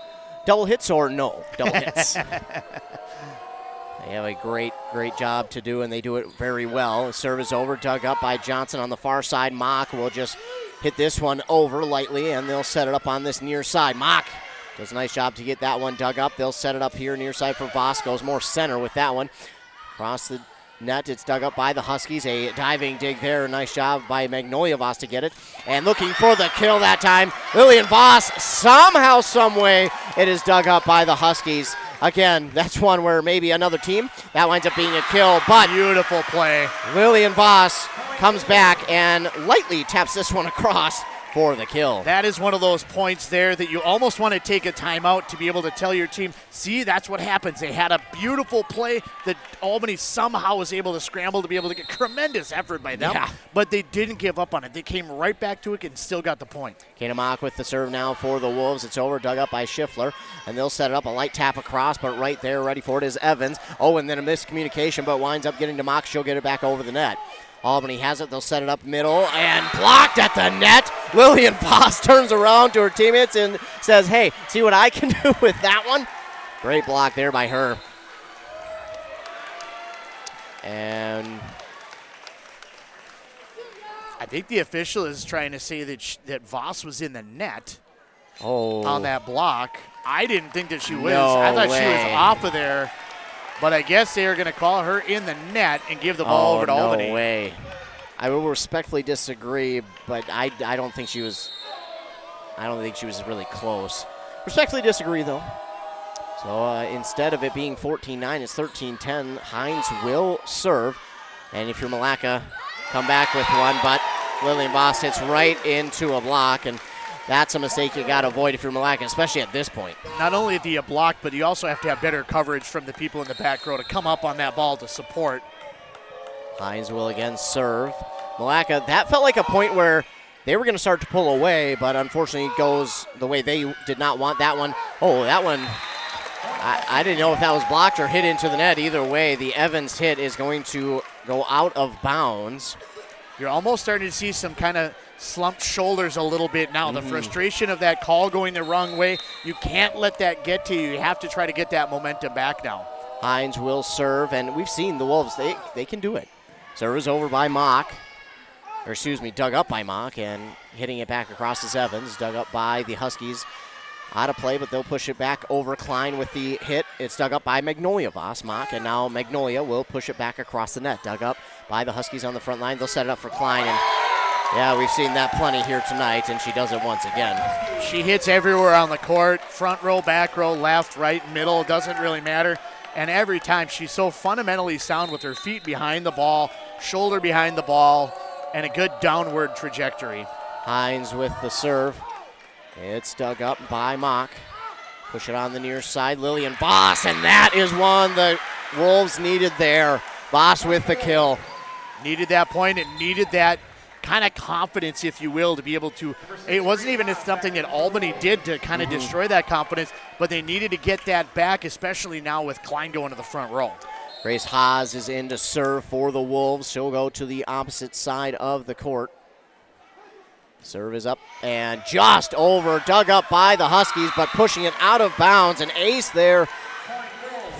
double hits or no double hits. They have a great job to do, and they do it very well. Serve is over, dug up by Johnson on the far side. Mock will just hit this one over lightly, and they'll set it up on this near side. Mock does a nice job to get that one dug up. They'll set it up here near side for Voss. Goes more center with that one. Across the net, it's dug up by the Huskies. A diving dig there. Nice job by Magnolia Voss to get it. And looking for the kill that time, Lillian Voss. Somehow, someway, it is dug up by the Huskies. Again, that's one where maybe another team, that winds up being a kill, but beautiful play. Lillian Voss comes back and lightly taps this one across for the kill. That is one of those points there that you almost want to take a timeout to be able to tell your team, see, that's what happens. They had a beautiful play that Albany somehow was able to scramble to be able to get tremendous effort by them, but they didn't give up on it. They came right back to it and still got the point. Kana Mock with the serve now for the Wolves. It's over, dug up by Schiffler, and they'll set it up, a light tap across, but right there, ready for it is Evans. Oh, and then a miscommunication, but winds up getting to Mock. She'll get it back over the net. Albany has it. They'll set it up middle and blocked at the net. Lillian Voss turns around to her teammates and says, hey, see what I can do with that one? Great block there by her. And I think the official is trying to say that Voss was in the net on that block. I didn't think that she was. No I thought way. she was off of there. But I guess they are going to call her in the net and give the ball over to Albany. No way. I will respectfully disagree, but I don't think she was really close. Respectfully disagree, though. So instead of it being 14-9, it's 13-10. Hines will serve. And if you're Milaca, come back with one, but Lillian Voss hits right into a block, and that's a mistake you got to avoid if you're Milaca, especially at this point. Not only do you block, but you also have to have better coverage from the people in the back row to come up on that ball to support. Hines will again serve. Milaca, that felt like a point where they were going to start to pull away, but unfortunately it goes the way they did not want that one. Oh, that one, I didn't know if that was blocked or hit into the net. Either way, the Evans hit is going to go out of bounds. You're almost starting to see some kind of slumped shoulders a little bit now. The frustration of that call going the wrong way, you can't let that get to you. You have to try to get that momentum back now. Hines will serve, and we've seen the Wolves, they can do it. Serve is over by Mock, dug up by Mock, and hitting it back across is Evans, dug up by the Huskies. Out of play, but they'll push it back over Klein with the hit. It's dug up by Magnolia Voss, Mock, and now Magnolia will push it back across the net. Dug up by the Huskies on the front line. They'll set it up for Klein, and yeah, we've seen that plenty here tonight, and she does it once again. She hits everywhere on the court, front row, back row, left, right, middle, it doesn't really matter. And every time she's so fundamentally sound with her feet behind the ball, shoulder behind the ball, and a good downward trajectory. Hines with the serve. It's dug up by Mock. Push it on the near side. Lillian Voss, and that is one the Wolves needed there. Voss with the kill. Needed that point and needed that kind of confidence, if you will, to be able to. It wasn't even something that Albany did to kind of destroy that confidence, but they needed to get that back, especially now with Klein going to the front row. Grace Haas is in to serve for the Wolves. She'll go to the opposite side of the court. Serve is up and just over, dug up by the Huskies, but pushing it out of bounds. An ace there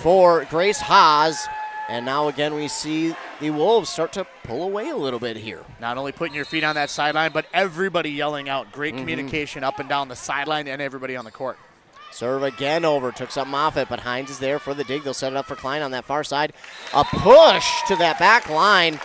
for Grace Haas. And now again we see the Wolves start to pull away a little bit here. Not only putting your feet on that sideline, but everybody yelling out. Great communication up and down the sideline and everybody on the court. Serve again over, took something off it, but Hines is there for the dig. They'll set it up for Klein on that far side. A push to that back line.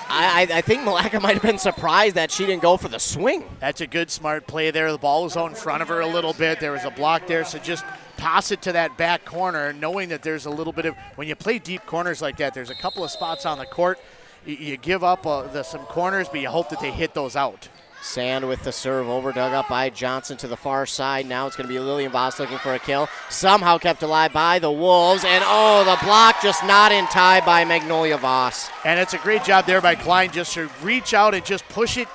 I think Milaca might have been surprised that she didn't go for the swing. That's a good, smart play there. The ball was out in front of her a little bit. There was a block there, so just toss it to that back corner, knowing that there's a little bit of, when you play deep corners like that, there's a couple of spots on the court. You give up some corners, but you hope that they hit those out. Sand with the serve over, dug up by Johnson to the far side. Now it's going to be Lillian Voss looking for a kill. Somehow kept alive by the Wolves. And oh, the block just not in time by Magnolia Voss. And it's a great job there by Klein just to reach out and just push it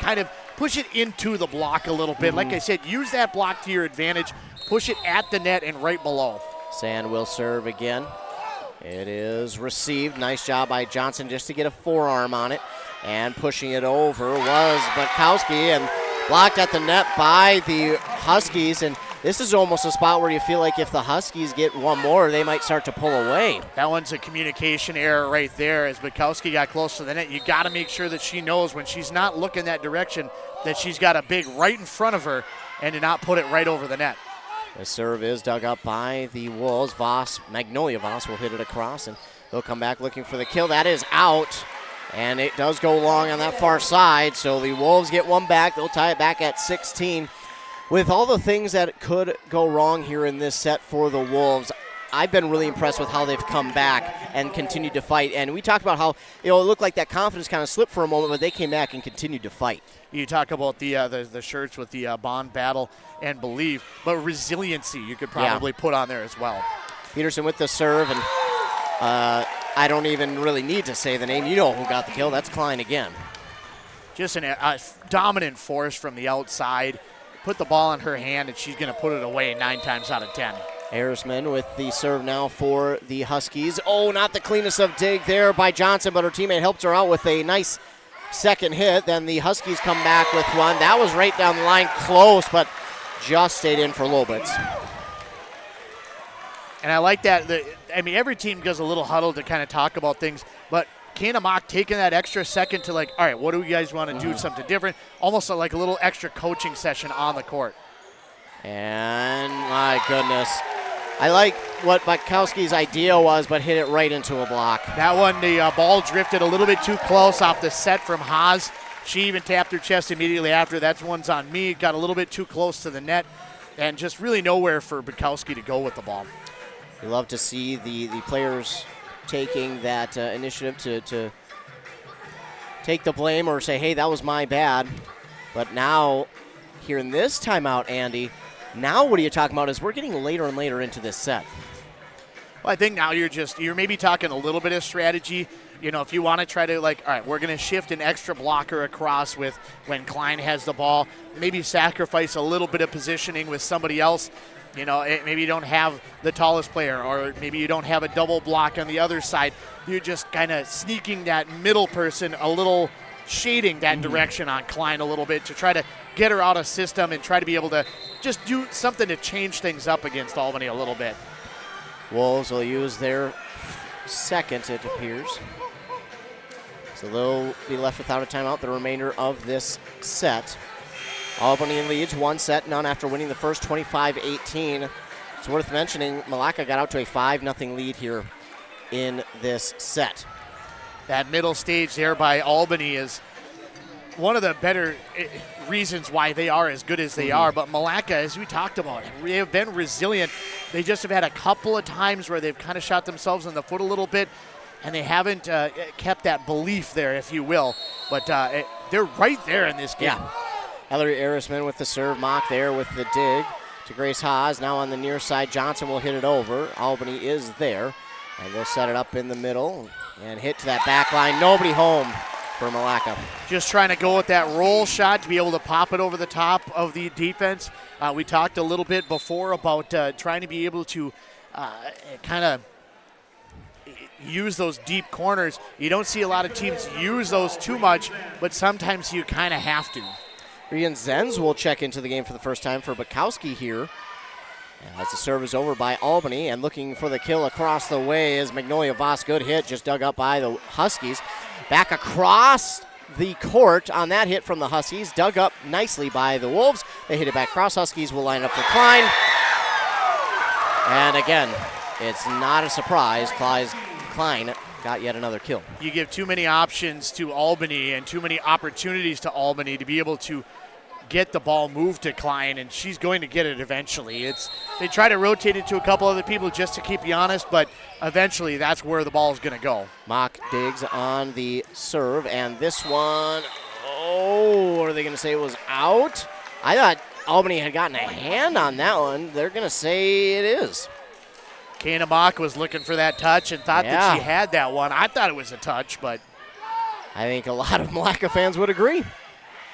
into the block a little bit. Like I said, use that block to your advantage. Push it at the net and right below. Sand will serve again. It is received. Nice job by Johnson just to get a forearm on it. And pushing it over was Butkowski, and blocked at the net by the Huskies. And this is almost a spot where you feel like if the Huskies get one more, they might start to pull away. That one's a communication error right there. As Butkowski got close to the net, you got to make sure that she knows when she's not looking that direction that she's got a big right in front of her and to not put it right over the net. The serve is dug up by the Wolves. Magnolia Voss will hit it across, and they'll come back looking for the kill. That is out. And it does go long on that far side, so the Wolves get one back. They'll tie it back at 16. With all the things that could go wrong here in this set for the Wolves, I've been really impressed with how they've come back and continued to fight. And we talked about how it looked like that confidence kind of slipped for a moment, but they came back and continued to fight. You talk about the shirts with the Bond, Battle, and Believe, but resiliency you could probably put on there as well. Peterson with the serve, and I don't even really need to say the name. You know who got the kill. That's Klein again. Just a dominant force from the outside. Put the ball in her hand, and she's going to put it away 9 times out of 10. Harrisman with the serve now for the Huskies. Oh, not the cleanest of dig there by Johnson, but her teammate helped her out with a nice second hit. Then the Huskies come back with one. That was right down the line, close, but just stayed in for Lobitz. And I like that. Every team does a little huddle to kind of talk about things, but Kana Mock taking that extra second to all right, what do you guys want to do? Something different, almost like a little extra coaching session on the court. And my goodness, I like what Butkowski's idea was, but hit it right into a block. That one, the ball drifted a little bit too close off the set from Haas. She even tapped her chest immediately after. That one's on me. Got a little bit too close to the net. and just really nowhere for Bukowski to go with the ball. You love to see the players taking that initiative to take the blame or say, hey, that was my bad. But now, here in this timeout, Andy, now what are you talking about is we're getting later and later into this set. Well, I think now you're maybe talking a little bit of strategy. If you want to try to all right, we're going to shift an extra blocker across with when Klein has the ball, maybe sacrifice a little bit of positioning with somebody else. Maybe you don't have the tallest player, or maybe you don't have a double block on the other side. You're just kind of sneaking that middle person a little, shading that direction on Klein a little bit to try to get her out of system and try to be able to just do something to change things up against Albany a little bit. Wolves will use their second, it appears. So they'll be left without a timeout the remainder of this set. Albany leads 1-0 after winning the first 25-18. It's worth mentioning Milaca got out to a 5-0 lead here in this set. That middle stage there by Albany is one of the better reasons why they are as good as they are. But Milaca, as we talked about, they have been resilient. They just have had a couple of times where they've kind of shot themselves in the foot a little bit, and they haven't kept that belief there, if you will. But they're right there in this game. Yeah. Ellery Arisman with the serve. Mock there with the dig to Grace Haas. Now on the near side, Johnson will hit it over. Albany is there, and they'll set it up in the middle and hit to that back line. Nobody home for Milaca. Just trying to go with that roll shot to be able to pop it over the top of the defense. We talked a little bit before about trying to be able to kind of use those deep corners. You don't see a lot of teams use those too much, but sometimes you kind of have to. Rian Zenz will check into the game for the first time for Bukowski here. As the serve is over by Albany, and looking for the kill across the way is Magnolia Voss. Good hit, just dug up by the Huskies. Back across the court on that hit from the Huskies, dug up nicely by the Wolves. They hit it back across. Huskies will line up for Klein. And again, it's not a surprise. Klein got yet another kill. You give too many options to Albany and too many opportunities to Albany to be able to get the ball moved to Klein, and she's going to get it eventually. They try to rotate it to a couple other people just to keep you honest, but eventually that's where the ball is going to go. Mock digs on the serve, and this one, are they going to say it was out? I thought Albany had gotten a hand on that one. They're going to say it is. Kana Mock was looking for that touch and thought that she had that one. I thought it was a touch, but I think a lot of Milaca fans would agree.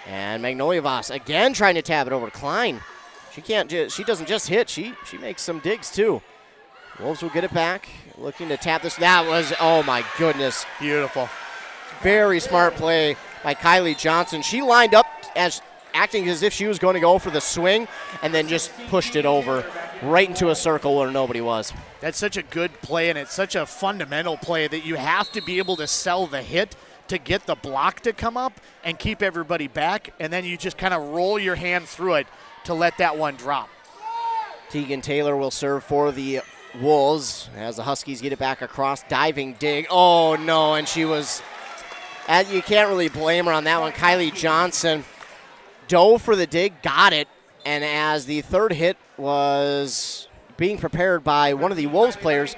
And Magnolia Voss again trying to tap it over to Klein. She doesn't just hit, she makes some digs too. Wolves will get it back, looking to tap this. That was, oh my goodness. Beautiful. Very smart play by Kylie Johnson. She lined up acting as if she was going to go for the swing, and then just pushed it over right into a circle where nobody was. That's such a good play, and it's such a fundamental play that you have to be able to sell the hit to get the block to come up and keep everybody back, and then you just kind of roll your hand through it to let that one drop. Tegan Taylor will serve for the Wolves as the Huskies get it back across. Diving dig. Oh, no, and she was, you can't really blame her on that one. Kylie Johnson dove for the dig, got it, and as the third hit was being prepared by one of the Wolves players,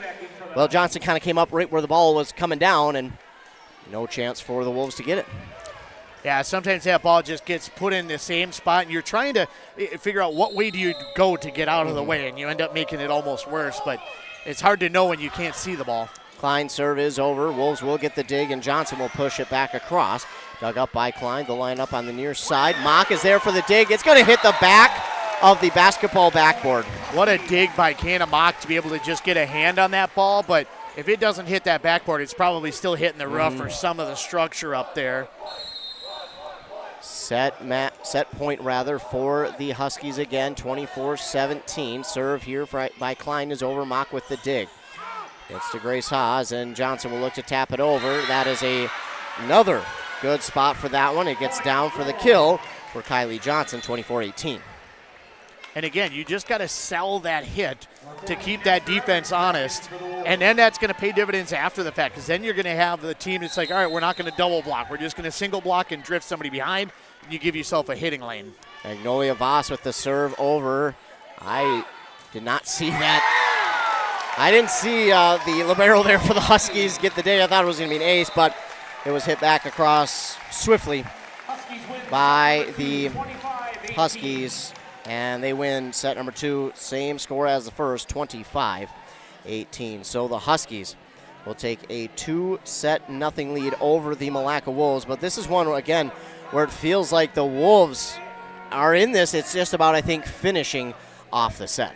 well, Johnson kind of came up right where the ball was coming down, and no chance for the Wolves to get it. Yeah, sometimes that ball just gets put in the same spot, and you're trying to figure out what way do you go to get out of the way, and you end up making it almost worse, but it's hard to know when you can't see the ball. Klein's serve is over. Wolves will get the dig, and Johnson will push it back across. Dug up by Klein. They'll line up on the near side. Mock is there for the dig. It's going to hit the back of the basketball backboard. What a dig by Kana Mock to be able to just get a hand on that ball, but if it doesn't hit that backboard, it's probably still hitting the roof or some of the structure up there. Set point for the Huskies again, 24-17. Serve here by Klein is over. Mock with the dig. It's to Grace Haas, and Johnson will look to tap it over. That is another good spot for that one. It gets down for the kill for Kylie Johnson, 24-18. And again, you just got to sell that hit to keep that defense honest, and then that's going to pay dividends after the fact, because then you're going to have the team that's like, all right, we're not going to double block. We're just going to single block and drift somebody behind, and you give yourself a hitting lane. Magnolia Voss with the serve over I did not see that. I didn't see the libero there for the Huskies get the day. I thought it was going to be an ace, but it was hit back across swiftly by the Huskies, and they win set number 2. Same score as the first, 25-18. So the Huskies will take a 2-0 lead over the Milaca Wolves, but this is one, again, where it feels like the Wolves are in this. It's just about, I think, finishing off the set.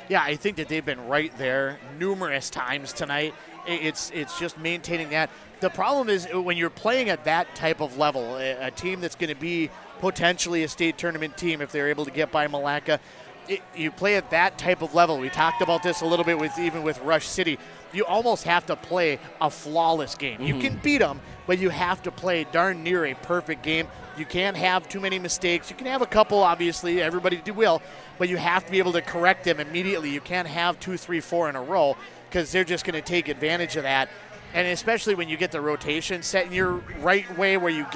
Yeah, I think that they've been right there numerous times tonight. It's just maintaining that. The problem is when you're playing at that type of level, a team that's going to be potentially a state tournament team if they're able to get by Milaca, you play at that type of level. We talked about this a little bit even with Rush City. You almost have to play a flawless game. You can beat them, but you have to play darn near a perfect game. You can't have too many mistakes. You can have a couple, obviously. Everybody will, but you have to be able to correct them immediately. You can't have 2, 3, 4 in a row because they're just going to take advantage of that. And especially when you get the rotation set in your right way where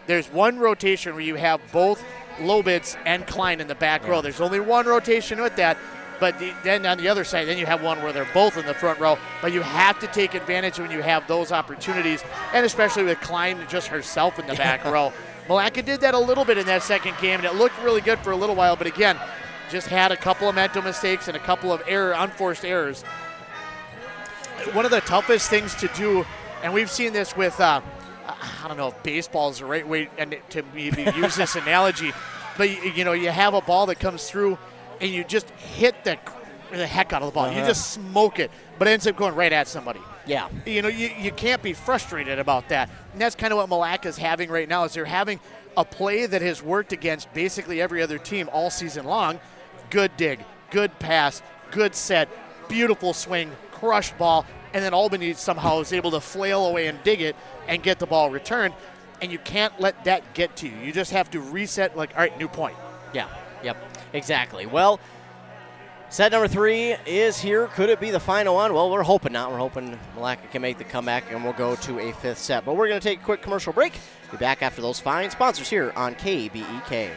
there's one rotation where you have both Lobitz and Klein in the back row. There's only one rotation with that. But then on the other side, then you have one where they're both in the front row. But you have to take advantage when you have those opportunities, and especially with Klein just herself in the back row. Milaca did that a little bit in that second game, and it looked really good for a little while. But again, just had a couple of mental mistakes and a couple of unforced errors. One of the toughest things to do, and we've seen this with, I don't know if baseball is the right way to maybe use this analogy, but you have a ball that comes through, and you just hit the heck out of the ball. You just smoke it, but it ends up going right at somebody. Yeah. You can't be frustrated about that. And that's kind of what Milaca's having right now, is they're having a play that has worked against basically every other team all season long. Good dig, good pass, good set, beautiful swing, crushed ball, and then Albany somehow is able to flail away and dig it and get the ball returned. And you can't let that get to you. You just have to reset, all right, new point. Yeah, yep, exactly. Well, set number 3 is here. Could it be the final one? Well, we're hoping not. We're hoping Milaca can make the comeback, and we'll go to a 5th set. But we're going to take a quick commercial break. Be back after those fine sponsors here on KBEK.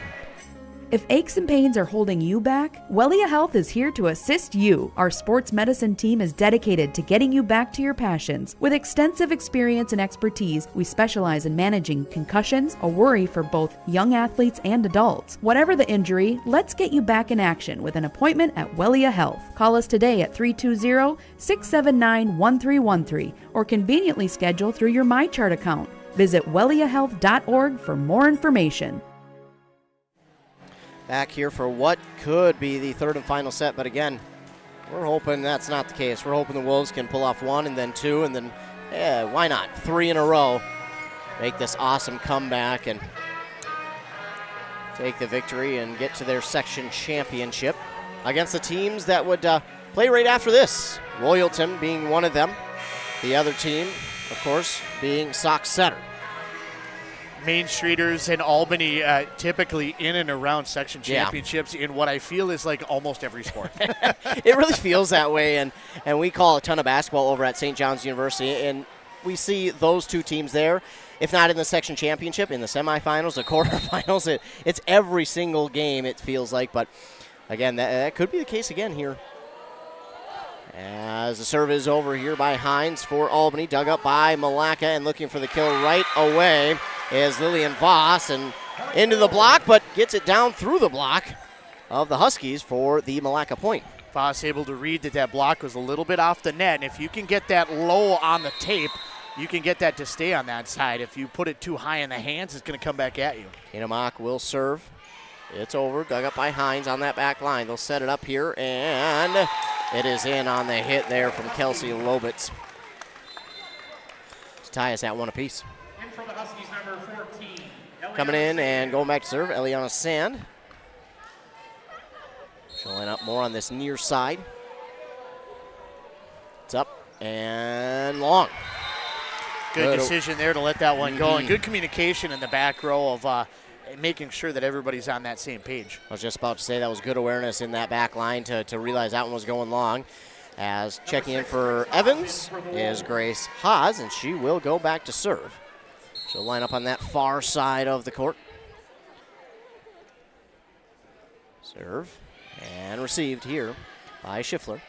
If aches and pains are holding you back, Wellia Health is here to assist you. Our sports medicine team is dedicated to getting you back to your passions. With extensive experience and expertise, we specialize in managing concussions, a worry for both young athletes and adults. Whatever the injury, let's get you back in action with an appointment at Wellia Health. Call us today at 320-679-1313 or conveniently schedule through your MyChart account. Visit welliahealth.org for more information. Back here for what could be the 3rd and final set, but again, we're hoping that's not the case. We're hoping the Wolves can pull off 1 and then 2 and then, why not, 3 in a row. Make this awesome comeback and take the victory and get to their section championship against the teams that would play right after this. Royalton being one of them. The other team, of course, being Sauk Center. Main Streeters and Albany typically in and around section championships in what I feel is like almost every sport. It really feels that way, and we call a ton of basketball over at St. John's University, and we see those two teams there, if not in the section championship, in the semifinals, the quarterfinals. It's every single game, it feels like, but again, that could be the case again here. As the serve is over here by Hines for Albany, dug up by Milaca, and looking for the kill right away is Lillian Voss, and into the block, but gets it down through the block of the Huskies for the Milaca point. Voss able to read that block was a little bit off the net, and if you can get that low on the tape, you can get that to stay on that side. If you put it too high in the hands, it's going to come back at you. Inamak will serve. It's over, dug up by Hines on that back line. They'll set it up here, and it is in on the hit there from Kelsey Lobitz to tie us at 1 apiece. In for the Huskies, number 14. Coming in and going back to serve, Eliana Sand. She'll line up more on this near side. It's up and long. Good decision there to let that one go, and good communication in the back row of making sure that everybody's on that same page. I was just about to say that was good awareness in that back line to realize that one was going long. As checking in for Evans is Grace Haas, and she will go back to serve. She'll line up on that far side of the court. Serve and received here by Schiffler.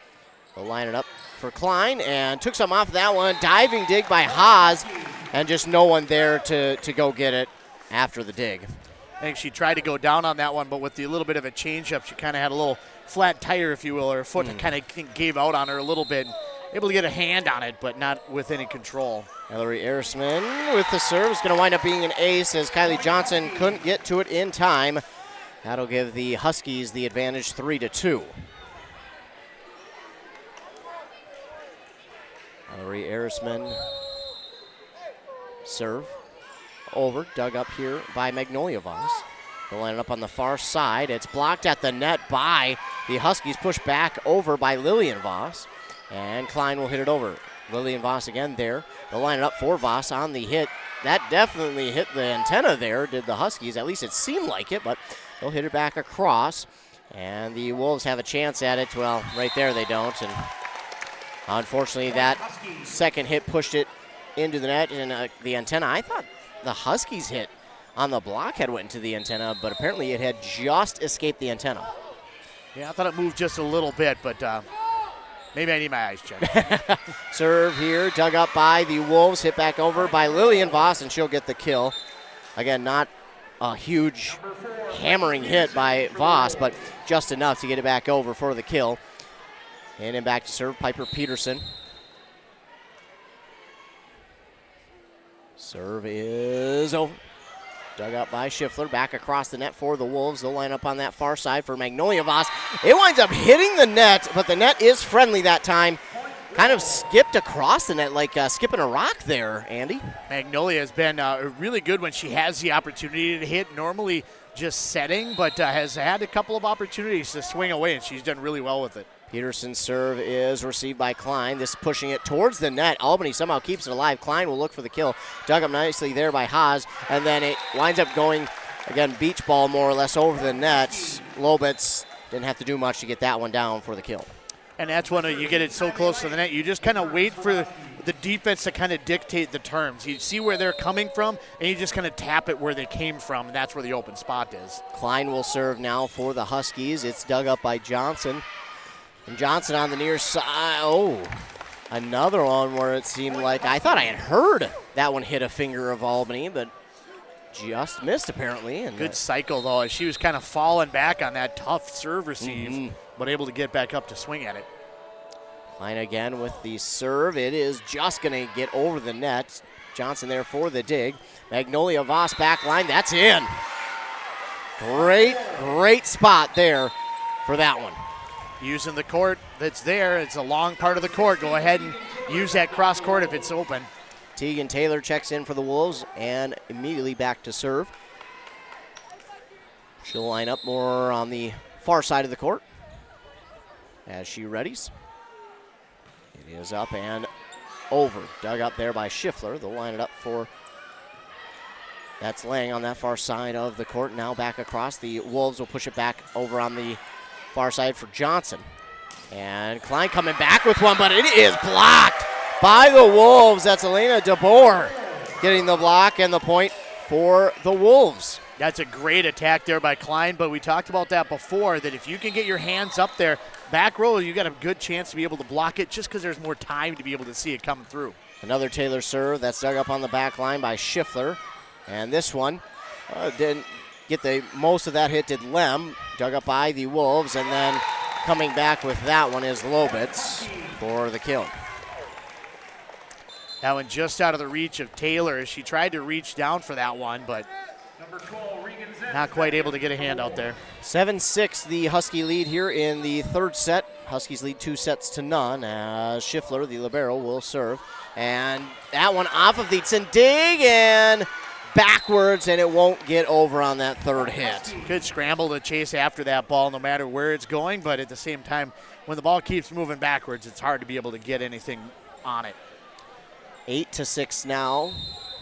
They'll line it up for Klein and took some off that one. Diving dig by Haas, and just no one there to go get it after the dig. I think she tried to go down on that one, but with the little bit of a change-up, she kind of had a little flat tire, if you will, or her foot kind of gave out on her a little bit. Able to get a hand on it, but not with any control. Ellery Erisman with the serve is going to wind up being an ace as Kylie Johnson couldn't get to it in time. That'll give the Huskies the advantage 3-2. Ellery Erisman serve over, dug up here by Magnolia Voss. They'll line it up on the far side. It's blocked at the net by the Huskies, pushed back over by Lillian Voss. And Klein will hit it over. Lillian Voss again there. They'll line it up for Voss on the hit. That definitely hit the antenna there, did the Huskies. At least it seemed like it, but they'll hit it back across. And the Wolves have a chance at it. Well, right there they don't. And unfortunately, that second hit pushed it into the net and the antenna. I thought the Huskies hit on the block had went into the antenna, but apparently it had just escaped the antenna. Yeah, I thought it moved just a little bit, but maybe I need my eyes checked. Serve here, dug up by the Wolves, hit back over by Lillian Voss, and she'll get the kill. Again, not a huge hammering hit by Voss, but just enough to get it back over for the kill. And then back to serve, Piper Peterson. Serve is over. Dug up by Schiffler, back across the net for the Wolves. They'll line up on that far side for Magnolia Voss. It winds up hitting the net, but the net is friendly that time. Kind of skipped across the net like skipping a rock there, Andy. Magnolia has been really good when she has the opportunity to hit, normally just setting, but has had a couple of opportunities to swing away, and she's done really well with it. Peterson's serve is received by Klein. This pushing it towards the net. Albany somehow keeps it alive. Klein will look for the kill. Dug up nicely there by Haas, and then it winds up going, again, beach ball more or less over the net. Lobitz didn't have to do much to get that one down for the kill. And that's when you get it so close to the net. You just kind of wait for the defense to kind of dictate the terms. You see where they're coming from, and you just kind of tap it where they came from, and that's where the open spot is. Klein will serve now for the Huskies. It's dug up by Johnson. And Johnson on the near side. Oh, another one where it seemed like I thought I had heard that one hit a finger of Albany, but just missed apparently. And good cycle, though, as she was kind of falling back on that tough serve receive, but able to get back up to swing at it. Klein again with the serve. It is just going to get over the net. Johnson there for the dig. Magnolia Voss back line. That's in. Great spot there for that one. Using the court that's there. It's a long part of the court. Go ahead and use that cross court if it's open. Tegan Taylor checks in for the Wolves and immediately back to serve. She'll line up more on the far side of the court as she readies. It is up and over. Dug up there by Schiffler. They'll line it up for, that's laying on that far side of the court. Now back across. The Wolves will push it back over on the far side for Johnson. And Klein coming back with one, but it is blocked by the Wolves. That's Elena DeBoer getting the block and the point for the Wolves. That's a great attack there by Klein, but we talked about that before, that if you can get your hands up there, back row, you got a good chance to be able to block it just because there's more time to be able to see it come through. Another Taylor serve that's dug up on the back line by Schiffler. And this one didn't get the most of that hit, did Lem. Dug up by the Wolves, and then coming back with that one is Lobitz for the kill. That one just out of the reach of Taylor as she tried to reach down for that one, but not quite able to get a hand out there. 7-6 the Husky lead here in the third set. Huskies lead 2-0 as Schiffler, the libero, will serve. And that one off of the dig and backwards, and it won't get over on that third hit. Good scramble to chase after that ball no matter where it's going, but at the same time, when the ball keeps moving backwards, it's hard to be able to get anything on it. 8-6 now.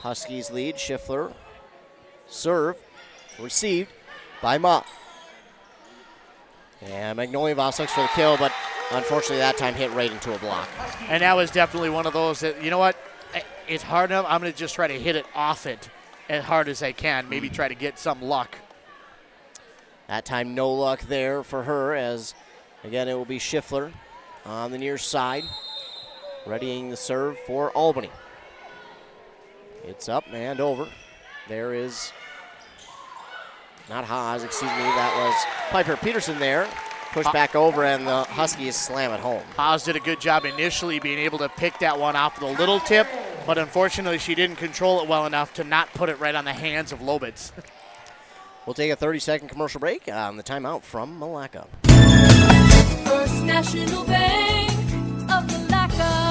Huskies lead. Schiffler serve received by Ma. And Magnolia Voss looks for the kill, but unfortunately that time hit right into a block. And that was definitely one of those that, you know what, it's hard enough. I'm going to just try to hit it off it as hard as I can, maybe try to get some luck. That time, no luck there for her, as again it will be Schiffler on the near side, readying the serve for Albany. It's up and over. There is not Haas, excuse me, that was Piper Peterson there. Push back over, and the Huskies slam it home. Haas did a good job initially being able to pick that one off with a little tip, but unfortunately she didn't control it well enough to not put it right on the hands of Lobitz. We'll take a 30-second commercial break on the timeout from Milaca. First National Bank of Milaca.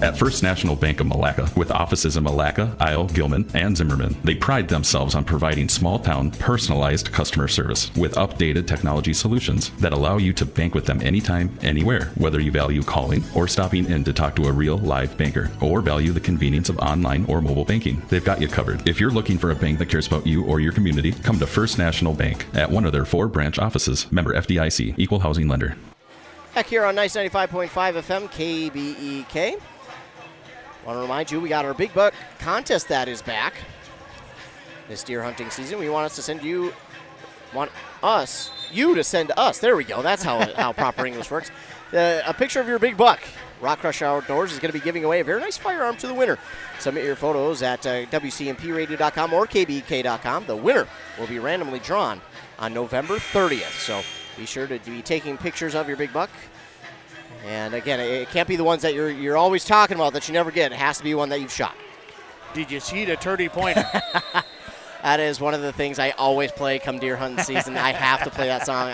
At First National Bank of Milaca, with offices in Milaca, Isle, Gilman, and Zimmerman, they pride themselves on providing small-town, personalized customer service with updated technology solutions that allow you to bank with them anytime, anywhere, whether you value calling or stopping in to talk to a real live banker, or value the convenience of online or mobile banking. They've got you covered. If you're looking for a bank that cares about you or your community, come to First National Bank at one of their 4 branch offices. Member FDIC, Equal Housing Lender. Back here on Nice 95.5 FM, KBEK. Want to remind you, we got our Big Buck contest that is back this deer hunting season. We want you to send us. There we go. That's how proper English works. A picture of your big buck. Rock Crush Outdoors is going to be giving away a very nice firearm to the winner. Submit your photos at WCMPradio.com or KBEK.com. The winner will be randomly drawn on November 30th. So be sure to be taking pictures of your big buck. And again, it can't be the ones that you're always talking about that you never get. It has to be one that you've shot. Did you see the turkey pointer? That is one of the things I always play come deer hunting season. I have to play that song.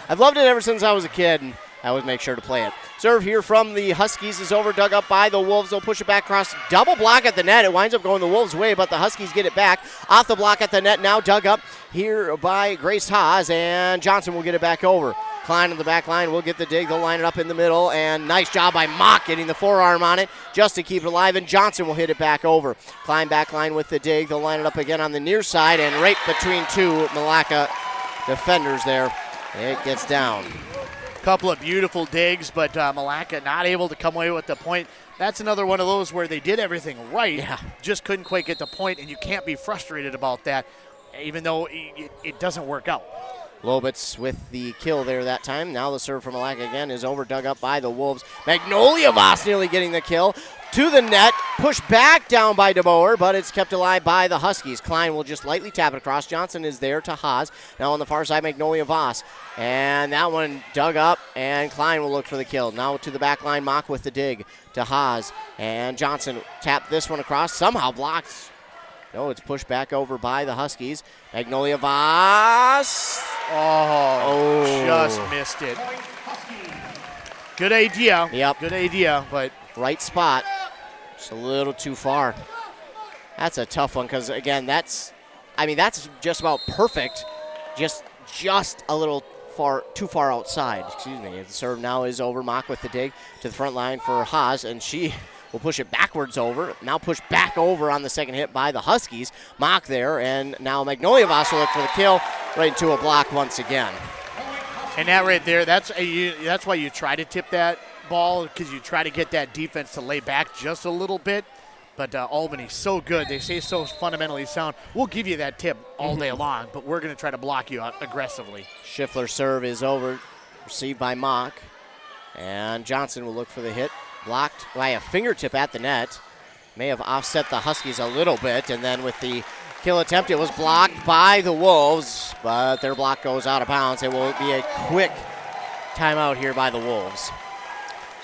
I've loved it ever since I was a kid, and I always make sure to play it. Serve here from the Huskies is over, dug up by the Wolves. They'll push it back across, double block at the net. It winds up going the Wolves' way, but the Huskies get it back. Off the block at the net, now dug up here by Grace Haas, and Johnson will get it back over. Klein on the back line will get the dig. They'll line it up in the middle, and nice job by Mock getting the forearm on it just to keep it alive, and Johnson will hit it back over. Klein back line with the dig. They'll line it up again on the near side, and right between two Milaca defenders there, it gets down. Couple of beautiful digs, but Milaca not able to come away with the point. That's another one of those where they did everything right, just couldn't quite get the point, and you can't be frustrated about that, even though it doesn't work out. Lobitz with the kill there that time. Now the serve from Milaca again is over, dug up by the Wolves. Magnolia Voss nearly getting the kill. To the net, pushed back down by DeBoer, but it's kept alive by the Huskies. Klein will just lightly tap it across. Johnson is there to Haas. Now on the far side, Magnolia Voss. And that one dug up, and Klein will look for the kill. Now to the back line, Mock with the dig to Haas. And Johnson tapped this one across, somehow blocks. No, it's pushed back over by the Huskies. Magnolia Voss. Oh, just missed it. Good idea. Yep. Good idea, but right spot. Just a little too far. That's a tough one because, again, that's just about perfect. Just a little too far outside. Excuse me. The serve now is over. Mock with the dig to the front line for Haas, and she will push it backwards over. Now pushed back over on the second hit by the Huskies. Mock there, and now Magnolia Voss will look for the kill right into a block once again. And that right there, that's why you try to tip that ball, because you try to get that defense to lay back just a little bit. But Albany's so good. They say so fundamentally sound. We'll give you that tip all day long, but we're going to try to block you out aggressively. Schiffler's serve is over, received by Mock. And Johnson will look for the hit. Blocked by a fingertip at the net. May have offset the Huskies a little bit. And then with the kill attempt, it was blocked by the Wolves. But their block goes out of bounds. It will be a quick timeout here by the Wolves.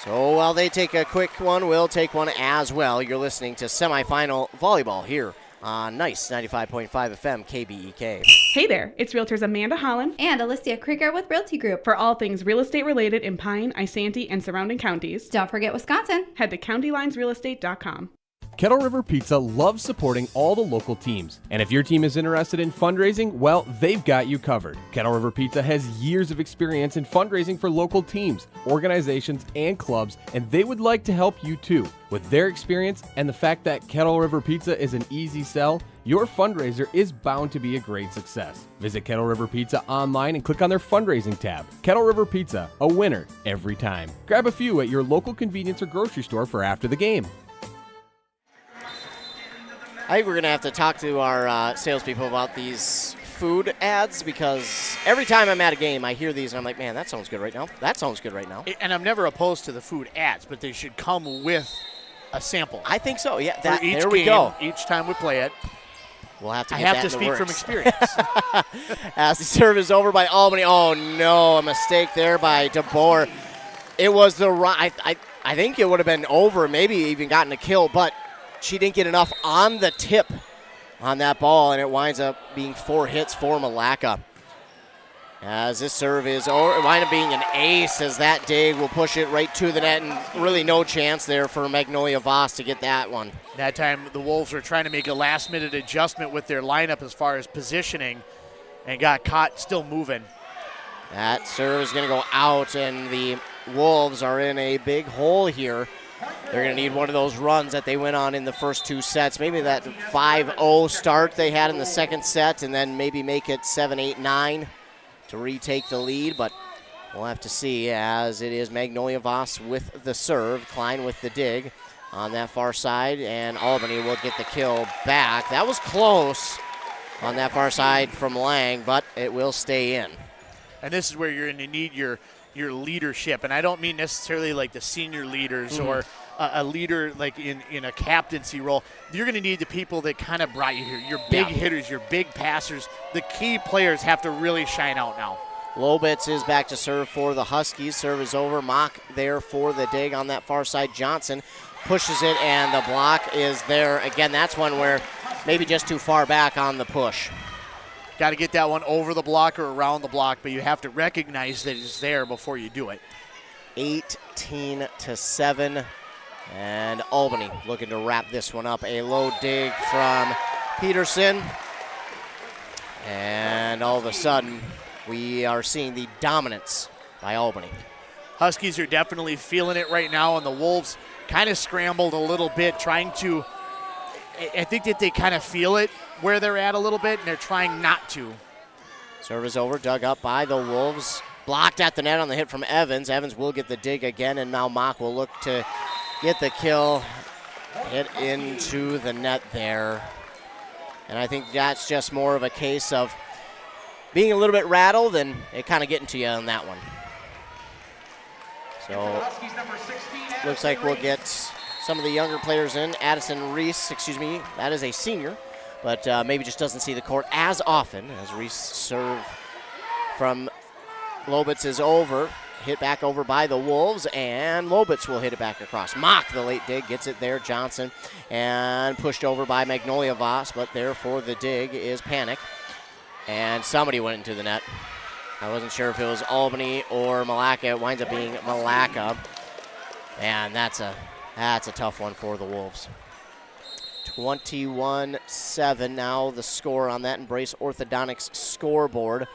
So while they take a quick one, we'll take one as well. You're listening to semifinal volleyball here on Nice 95.5 FM KBEK. Hey there, it's Realtors Amanda Holland and Alicia Krieger with Realty Group. For all things real estate related in Pine, Isanti, and surrounding counties. Don't forget Wisconsin. Head to CountyLinesRealEstate.com. Kettle River Pizza loves supporting all the local teams. And if your team is interested in fundraising, well, they've got you covered. Kettle River Pizza has years of experience in fundraising for local teams, organizations, and clubs, and they would like to help you too. With their experience and the fact that Kettle River Pizza is an easy sell, your fundraiser is bound to be a great success. Visit Kettle River Pizza online and click on their fundraising tab. Kettle River Pizza, a winner every time. Grab a few at your local convenience or grocery store for after the game. I think we're going to have to talk to our salespeople about these food ads because every time I'm at a game, I hear these and I'm like, man, that sounds good right now. That sounds good right now. And I'm never opposed to the food ads, but they should come with a sample. I think so. Yeah, For each there we game, go. Each time we play it. We'll have to I get have that to in the speak from works. experience. As the serve is over by Albany. Oh, no, a mistake there by DeBoer. It was the right. I think it would have been over, maybe even gotten a kill, but she didn't get enough on the tip on that ball, and it winds up being 4 hits for Milaca. As this serve is over, it winds up being an ace as that dig will push it right to the net, and really no chance there for Magnolia Voss to get that one. That time the Wolves were trying to make a last-minute adjustment with their lineup as far as positioning and got caught still moving. That serve is going to go out, and the Wolves are in a big hole here. They're going to need one of those runs that they went on in the first 2 sets. Maybe that 5-0 start they had in the second set, and then maybe make it 7-8-9 to retake the lead. But we'll have to see, as it is Magnolia Voss with the serve, Klein with the dig on that far side, and Albany will get the kill back. That was close on that far side from Lang, but it will stay in. And this is where you're going to need your leadership, and I don't mean necessarily like the senior leaders or a leader like in a captaincy role. You're going to need the people that kind of brought you here, your big hitters, your big passers. The key players have to really shine out now. Lobitz is back to serve for the Huskies. Serve is over. Mock there for the dig on that far side. Johnson pushes it, and the block is there. Again, that's one where maybe just too far back on the push. Got to get that one over the block or around the block, but you have to recognize that it's there before you do it. 18-7, and Albany looking to wrap this one up. A low dig from Peterson, and all of a sudden we are seeing the dominance by Albany. Huskies are definitely feeling it right now, and the Wolves kind of scrambled a little bit, trying to, I think that they kind of feel it where they're at a little bit, and they're trying not to. Serve is over, dug up by the Wolves. Blocked at the net on the hit from Evans. Evans will get the dig again, and now Mock will look to get the kill. Hit into the net there. And I think that's just more of a case of being a little bit rattled and it kind of getting to you on that one. So, looks like we'll get some of the younger players in. Addison Reese, that is a senior, but maybe just doesn't see the court as often as Reese serve from Lobitz is over. Hit back over by the Wolves, and Lobitz will hit it back across. Mock, the late dig, gets it there. Johnson, and pushed over by Magnolia Voss, but there for the dig is Panic. And somebody went into the net. I wasn't sure if it was Albany or Milaca. It winds up being Milaca. And that's a tough one for the Wolves. 21-7 now the score on that Embrace Orthodontics scoreboard.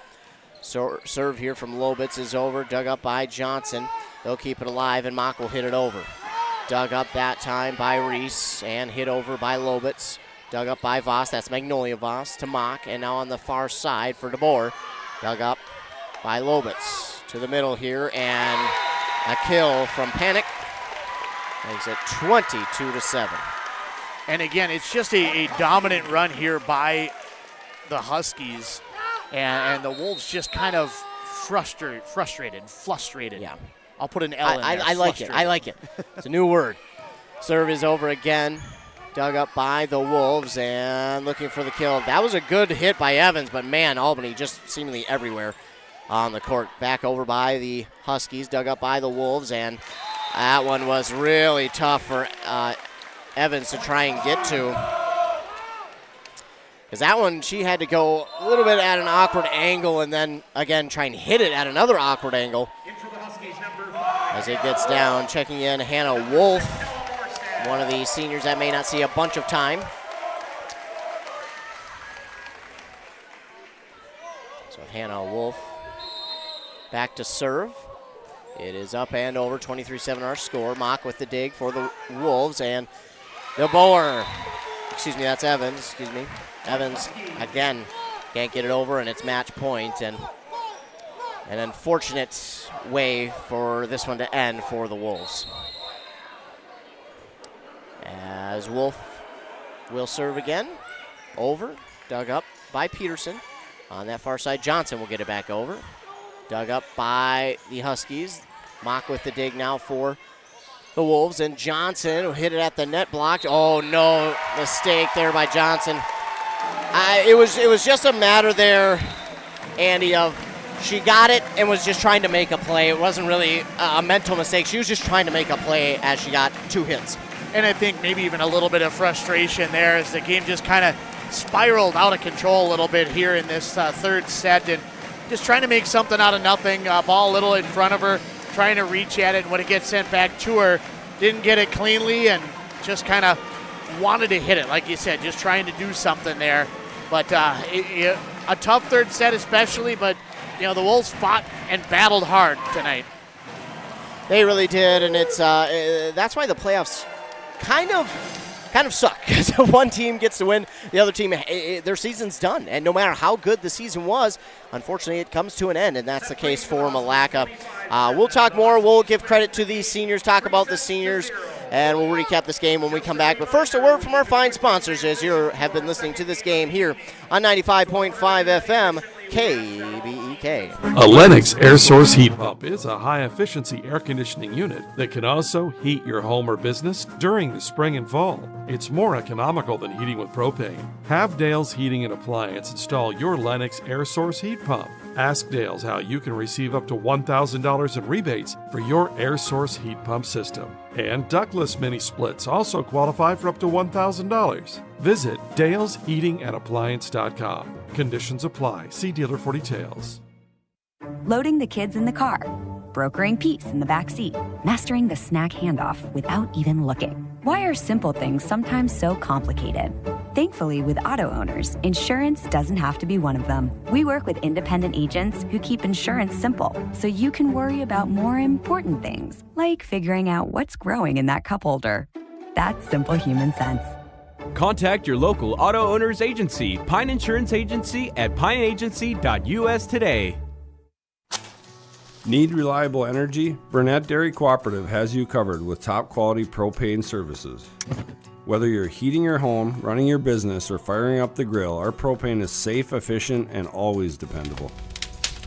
Serve here from Lobitz is over, dug up by Johnson. They'll keep it alive, and Mock will hit it over. Dug up that time by Reese, and hit over by Lobitz. Dug up by Voss, that's Magnolia Voss to Mock, and now on the far side for DeBoer. Dug up by Lobitz to the middle here, and a kill from Panic. Makes it 22-7. And again, it's just a dominant run here by the Huskies. And the Wolves just kind of frustrated. Yeah. I'll put an L in there. I like it. It's a new word. Serve is over again. Dug up by the Wolves and looking for the kill. That was a good hit by Evans, but man, Albany just seemingly everywhere on the court. Back over by the Huskies, dug up by the Wolves, and that one was really tough for Evans to try and get to. Because that one, she had to go a little bit at an awkward angle and then, again, try and hit it at another awkward angle. As it gets down, checking in Hannah Wolf, one of the seniors that may not see a bunch of time. So Hannah Wolf back to serve. It is up and over, 23-7 our score. Mock with the dig for the Wolves, and DeBoer. That's Evans, Evans, again, can't get it over, and it's match point, and an unfortunate way for this one to end for the Wolves. As Wolf will serve again, over, dug up by Peterson. On that far side, Johnson will get it back over. Dug up by the Huskies. Mock with the dig now for the Wolves, and Johnson will hit it at the net, blocked. Oh, no, mistake there by Johnson. It was just a matter there, Andy, of she got it and was just trying to make a play. It wasn't really a mental mistake. She was just trying to make a play as she got 2 hits. And I think maybe even a little bit of frustration there as the game just kind of spiraled out of control a little bit here in this third set, and just trying to make something out of nothing. Ball a little in front of her, trying to reach at it, and when it gets sent back to her, didn't get it cleanly and just kind of wanted to hit it, like you said, just trying to do something there. But a tough third set especially, but the Wolves fought and battled hard tonight. They really did, and it's that's why the playoffs kind of suck. Because one team gets to win, the other team, their season's done. And no matter how good the season was, unfortunately it comes to an end, and that's the case for Milaca. We'll talk more. We'll give credit to these seniors, talk about the seniors, and we'll recap this game when we come back. But first, a word from our fine sponsors as you have been listening to this game here on 95.5 FM. KBEK. A Lennox air source heat pump is a high-efficiency air conditioning unit that can also heat your home or business during the spring and fall. It's more economical than heating with propane. Have Dale's Heating and Appliance install your Lennox air source heat pump. Ask Dale's how you can receive up to $1,000 in rebates for your air source heat pump system. And ductless mini splits also qualify for up to $1,000. Visit dalesheatingandappliance.com. Conditions apply. See dealer for details. Loading the kids in the car, brokering peace in the back seat, mastering the snack handoff without even looking. Why are simple things sometimes so complicated? Thankfully, with auto owners, insurance doesn't have to be one of them. We work with independent agents who keep insurance simple, so you can worry about more important things, like figuring out what's growing in that cup holder. That's simple human sense. Contact your local auto owner's agency, Pine Insurance Agency, at pineagency.us today. Need reliable energy? Burnett Dairy Cooperative has you covered with top quality propane services. Whether you're heating your home, running your business, or firing up the grill, our propane is safe, efficient, and always dependable.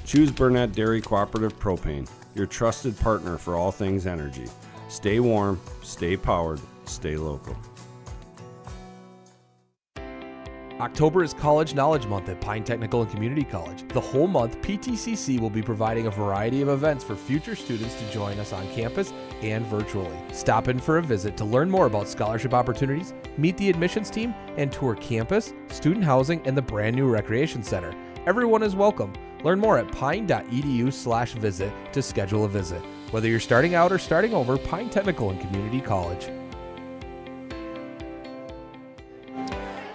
Choose Burnett Dairy Cooperative Propane, your trusted partner for all things energy. Stay warm, stay powered, stay local. October is College Knowledge Month at Pine Technical and Community College. The whole month, PTCC will be providing a variety of events for future students to join us on campus and virtually. Stop in for a visit to learn more about scholarship opportunities, meet the admissions team, and tour campus, student housing, and the brand new Recreation Center. Everyone is welcome. Learn more at pine.edu/visit to schedule a visit. Whether you're starting out or starting over, Pine Technical and Community College.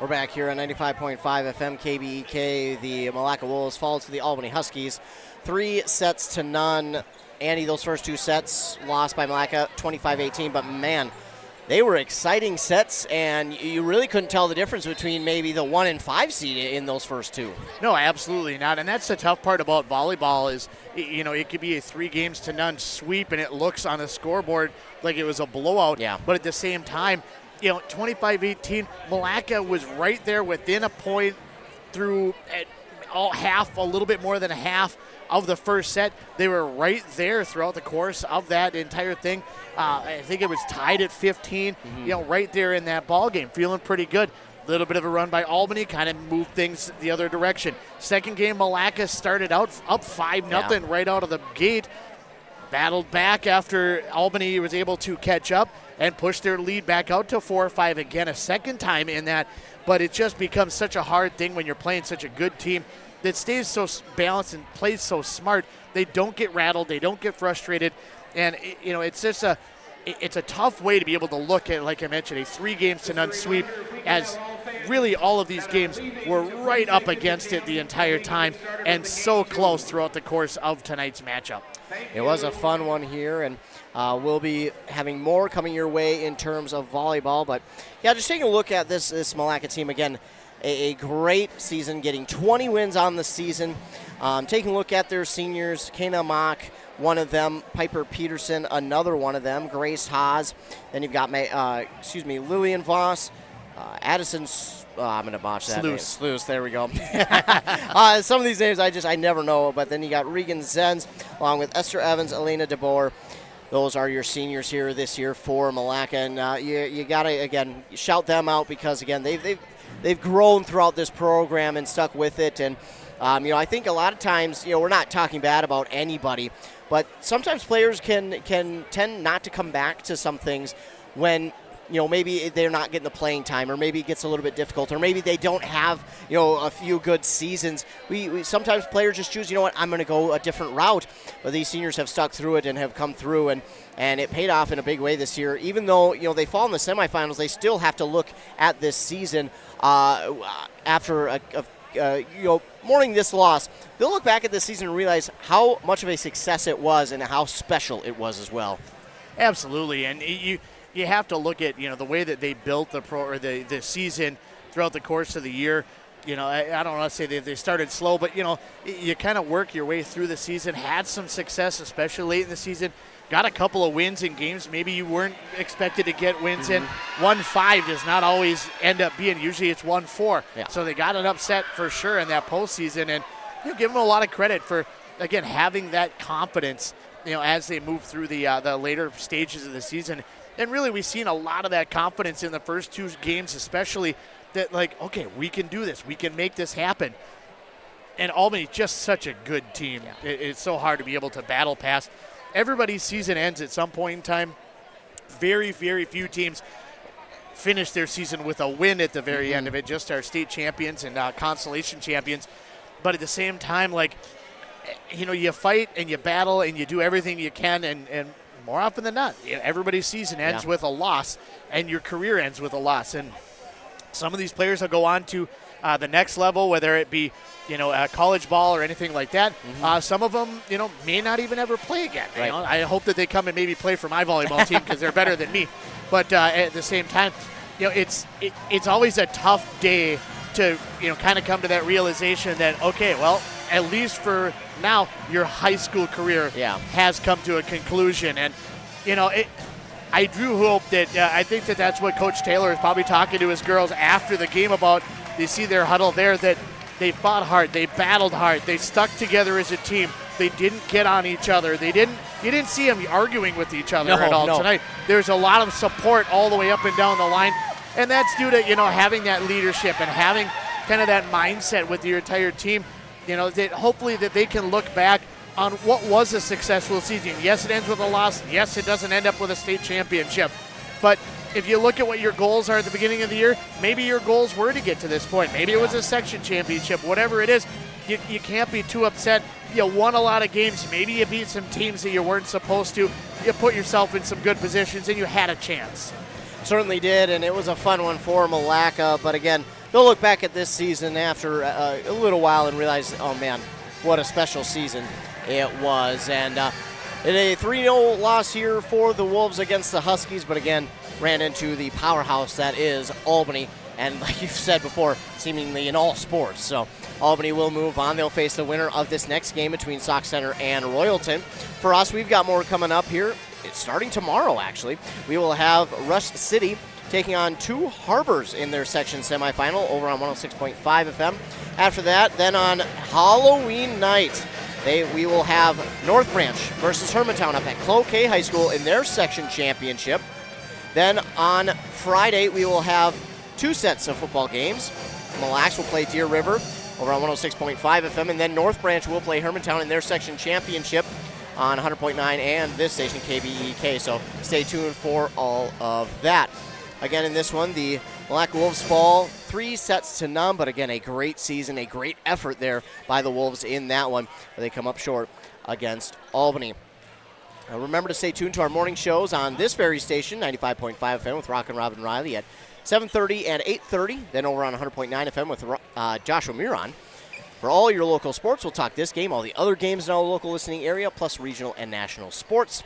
We're back here on 95.5 FM KBEK. The Milaca Wolves fall to the Albany Huskies 3-0. Andy, those first 2 sets lost by Milaca 25-18, but man, they were exciting sets, and you really couldn't tell the difference between maybe the 1 and 5 seed in those first 2. No, absolutely not. And that's the tough part about volleyball is, it could be a 3-0 sweep, and it looks on the scoreboard like it was a blowout. Yeah. But at the same time, 25-18, Milaca was right there within a point through a little bit more than a half of the first set. They were right there throughout the course of that entire thing. I think it was tied at 15, right there in that ball game, feeling pretty good. Little bit of a run by Albany, kind of moved things the other direction. Second game, Milaca started out up 5-0 right out of the gate. Battled back after Albany was able to catch up and push their lead back out to 4-5 again, a second time in that. But it just becomes such a hard thing when you're playing such a good team that stays so balanced and plays so smart. They don't get rattled, they don't get frustrated, and it's just it's a tough way to be able to look at, like I mentioned, a 3-0 sweep, as really all of these games were right up against it the entire time and so close throughout the course of tonight's matchup. It was a fun one here, and we'll be having more coming your way in terms of volleyball. But, yeah, just taking a look at this Milaca team again, a great season, getting 20 wins on the season. Taking a look at their seniors, Kana Mock, one of them, Piper Peterson, another one of them, Grace Haas. Then you've got Lillian Voss, Addison I'm going to botch that name. Sluice. Sluice, there we go. Some of these names I never know, but then you got Regan Zenz along with Esther Evans, Elena DeBoer. Those are your seniors here this year for Milaca, and you got to, again, shout them out because, again, they've grown throughout this program and stuck with it. And, I think a lot of times, we're not talking bad about anybody, but sometimes players can tend not to come back to some things when, maybe they're not getting the playing time, or maybe it gets a little bit difficult, or maybe they don't have, a few good seasons. We sometimes players just choose, I'm going to go a different route. But these seniors have stuck through it and have come through, and it paid off in a big way this year. Even though, they fall in the semifinals, they still have to look at this season after mourning this loss. They'll look back at this season and realize how much of a success it was and how special it was as well. Absolutely, and you have to look at the way that they built the season throughout the course of the year. I don't want to say they started slow, but you kind of work your way through the season. Had some success, especially late in the season. Got a couple of wins in games maybe you weren't expected to get wins in. 1-5 does not always end up being. Usually it's 1-4. Yeah. So they got an upset for sure in that postseason, and give them a lot of credit for again having that confidence. As they move through the later stages of the season. And really, we've seen a lot of that confidence in the first two games, especially that, okay, we can do this. We can make this happen. And Albany, just such a good team. Yeah. It's so hard to be able to battle past. Everybody's season ends at some point in time. Very, very few teams finish their season with a win at the very end of it, just our state champions and consolation champions. But at the same time, you fight and you battle and you do everything you can, and more often than not, everybody's season ends with a loss, and your career ends with a loss. And some of these players will go on to the next level, whether it be college ball or anything like that. Some of them, may not even ever play again. Right. I hope that they come and maybe play for my volleyball team because they're better than me. But at the same time, it's always a tough day to kind of come to that realization that, okay, well, at least for now, your high school career has come to a conclusion. And, I do hope that I think that that's what Coach Taylor is probably talking to his girls after the game about. They see their huddle there, that they fought hard, they battled hard, they stuck together as a team. They didn't get on each other. You didn't see them arguing with each other at all tonight. There's a lot of support all the way up and down the line. And that's due to, having that leadership and having kind of that mindset with your entire team. That hopefully that they can look back on what was a successful season. Yes, it ends with a loss. Yes, it doesn't end up with a state championship. But if you look at what your goals are at the beginning of the year, maybe your goals were to get to this point. Maybe it was a section championship. Whatever it is, you can't be too upset. You won a lot of games. Maybe you beat some teams that you weren't supposed to. You put yourself in some good positions, and you had a chance. Certainly did, and it was a fun one for Milaca. But again, they'll look back at this season after a little while and realize, oh man, what a special season it was. And in a 3-0 loss here for the Wolves against the Huskies, but again, ran into the powerhouse that is Albany. And like you've said before, seemingly in all sports. So Albany will move on. They'll face the winner of this next game between Sauk Center and Royalton. For us, we've got more coming up here. It's starting tomorrow, actually. We will have Rush City taking on Two Harbors in their section semifinal over on 106.5 FM. After that, then on Halloween night, we will have North Branch versus Hermantown up at Cloquet High School in their section championship. Then on Friday, we will have 2 sets of football games. Mille Lacs will play Deer River over on 106.5 FM, and then North Branch will play Hermantown in their section championship on 100.9 and this station, KBEK. So stay tuned for all of that. Again, in this one, the Milaca Wolves fall 3-0, but again, a great season, a great effort there by the Wolves in that one, where they come up short against Albany. Remember to stay tuned to our morning shows on this very station, 95.5 FM with Rock and Robin Riley at 7:30 and 8:30. Then over on 100.9 FM with Joshua Miron. For all your local sports, we'll talk this game, all the other games in our local listening area, plus regional and national sports.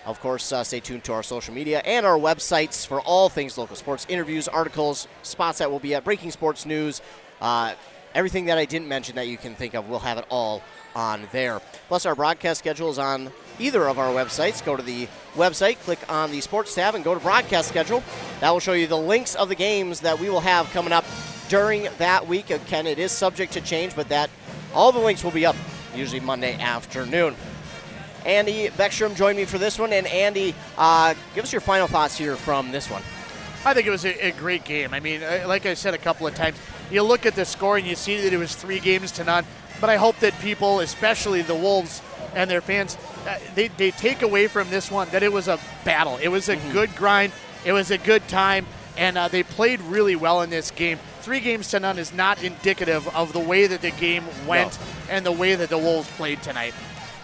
Of course, stay tuned to our social media and our websites for all things local sports, interviews, articles, spots that will be at breaking sports news, everything that I didn't mention that you can think of, we'll have it all on there. Plus, our broadcast schedule is on either of our websites. Go to the website, click on the sports tab, and go to broadcast schedule. That will show you the links of the games that we will have coming up during that week. Again, it is subject to change, but all the links will be up usually Monday afternoon. Andy Beckstrom joined me for this one. And Andy, give us your final thoughts here from this one. I think it was a great game. I mean, like I said a couple of times, you look at the score and you see that it was 3-0, but I hope that people, especially the Wolves and their fans, they take away from this one that it was a battle. It was a good grind. It was a good time, and they played really well in this game. 3-0 is not indicative of the way that the game went and the way that the Wolves played tonight.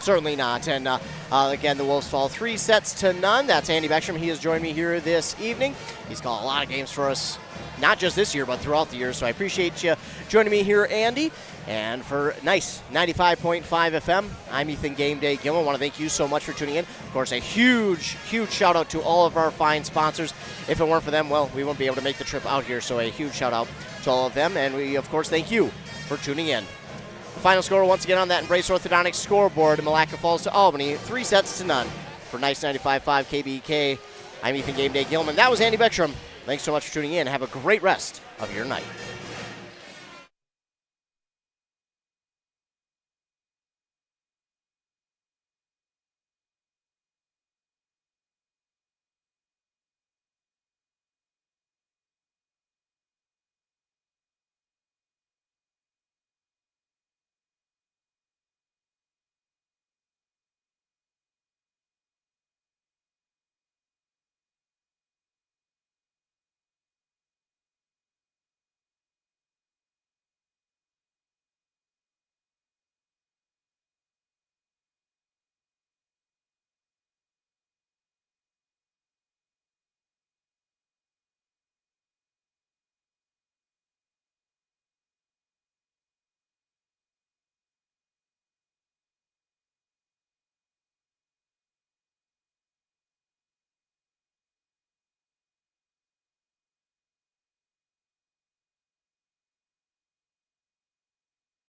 Certainly not. And again, the Wolves fall 3-0. That's Andy Beckstrom. He has joined me here this evening. He's called a lot of games for us, not just this year, but throughout the year. So I appreciate you joining me here, Andy. And for nice 95.5 FM, I'm Ethan Game Day Gilman. I want to thank you so much for tuning in. Of course, a huge, huge shout out to all of our fine sponsors. If it weren't for them, well, we wouldn't be able to make the trip out here. So a huge shout out to all of them. And we, of course, thank you for tuning in. The final score once again on that Embrace Orthodontics scoreboard. Milaca falls to Albany 3-0. For nice 95.5 KBK, I'm Ethan Game Day Gilman. That was Andy Beckstrom. Thanks so much for tuning in. Have a great rest of your night.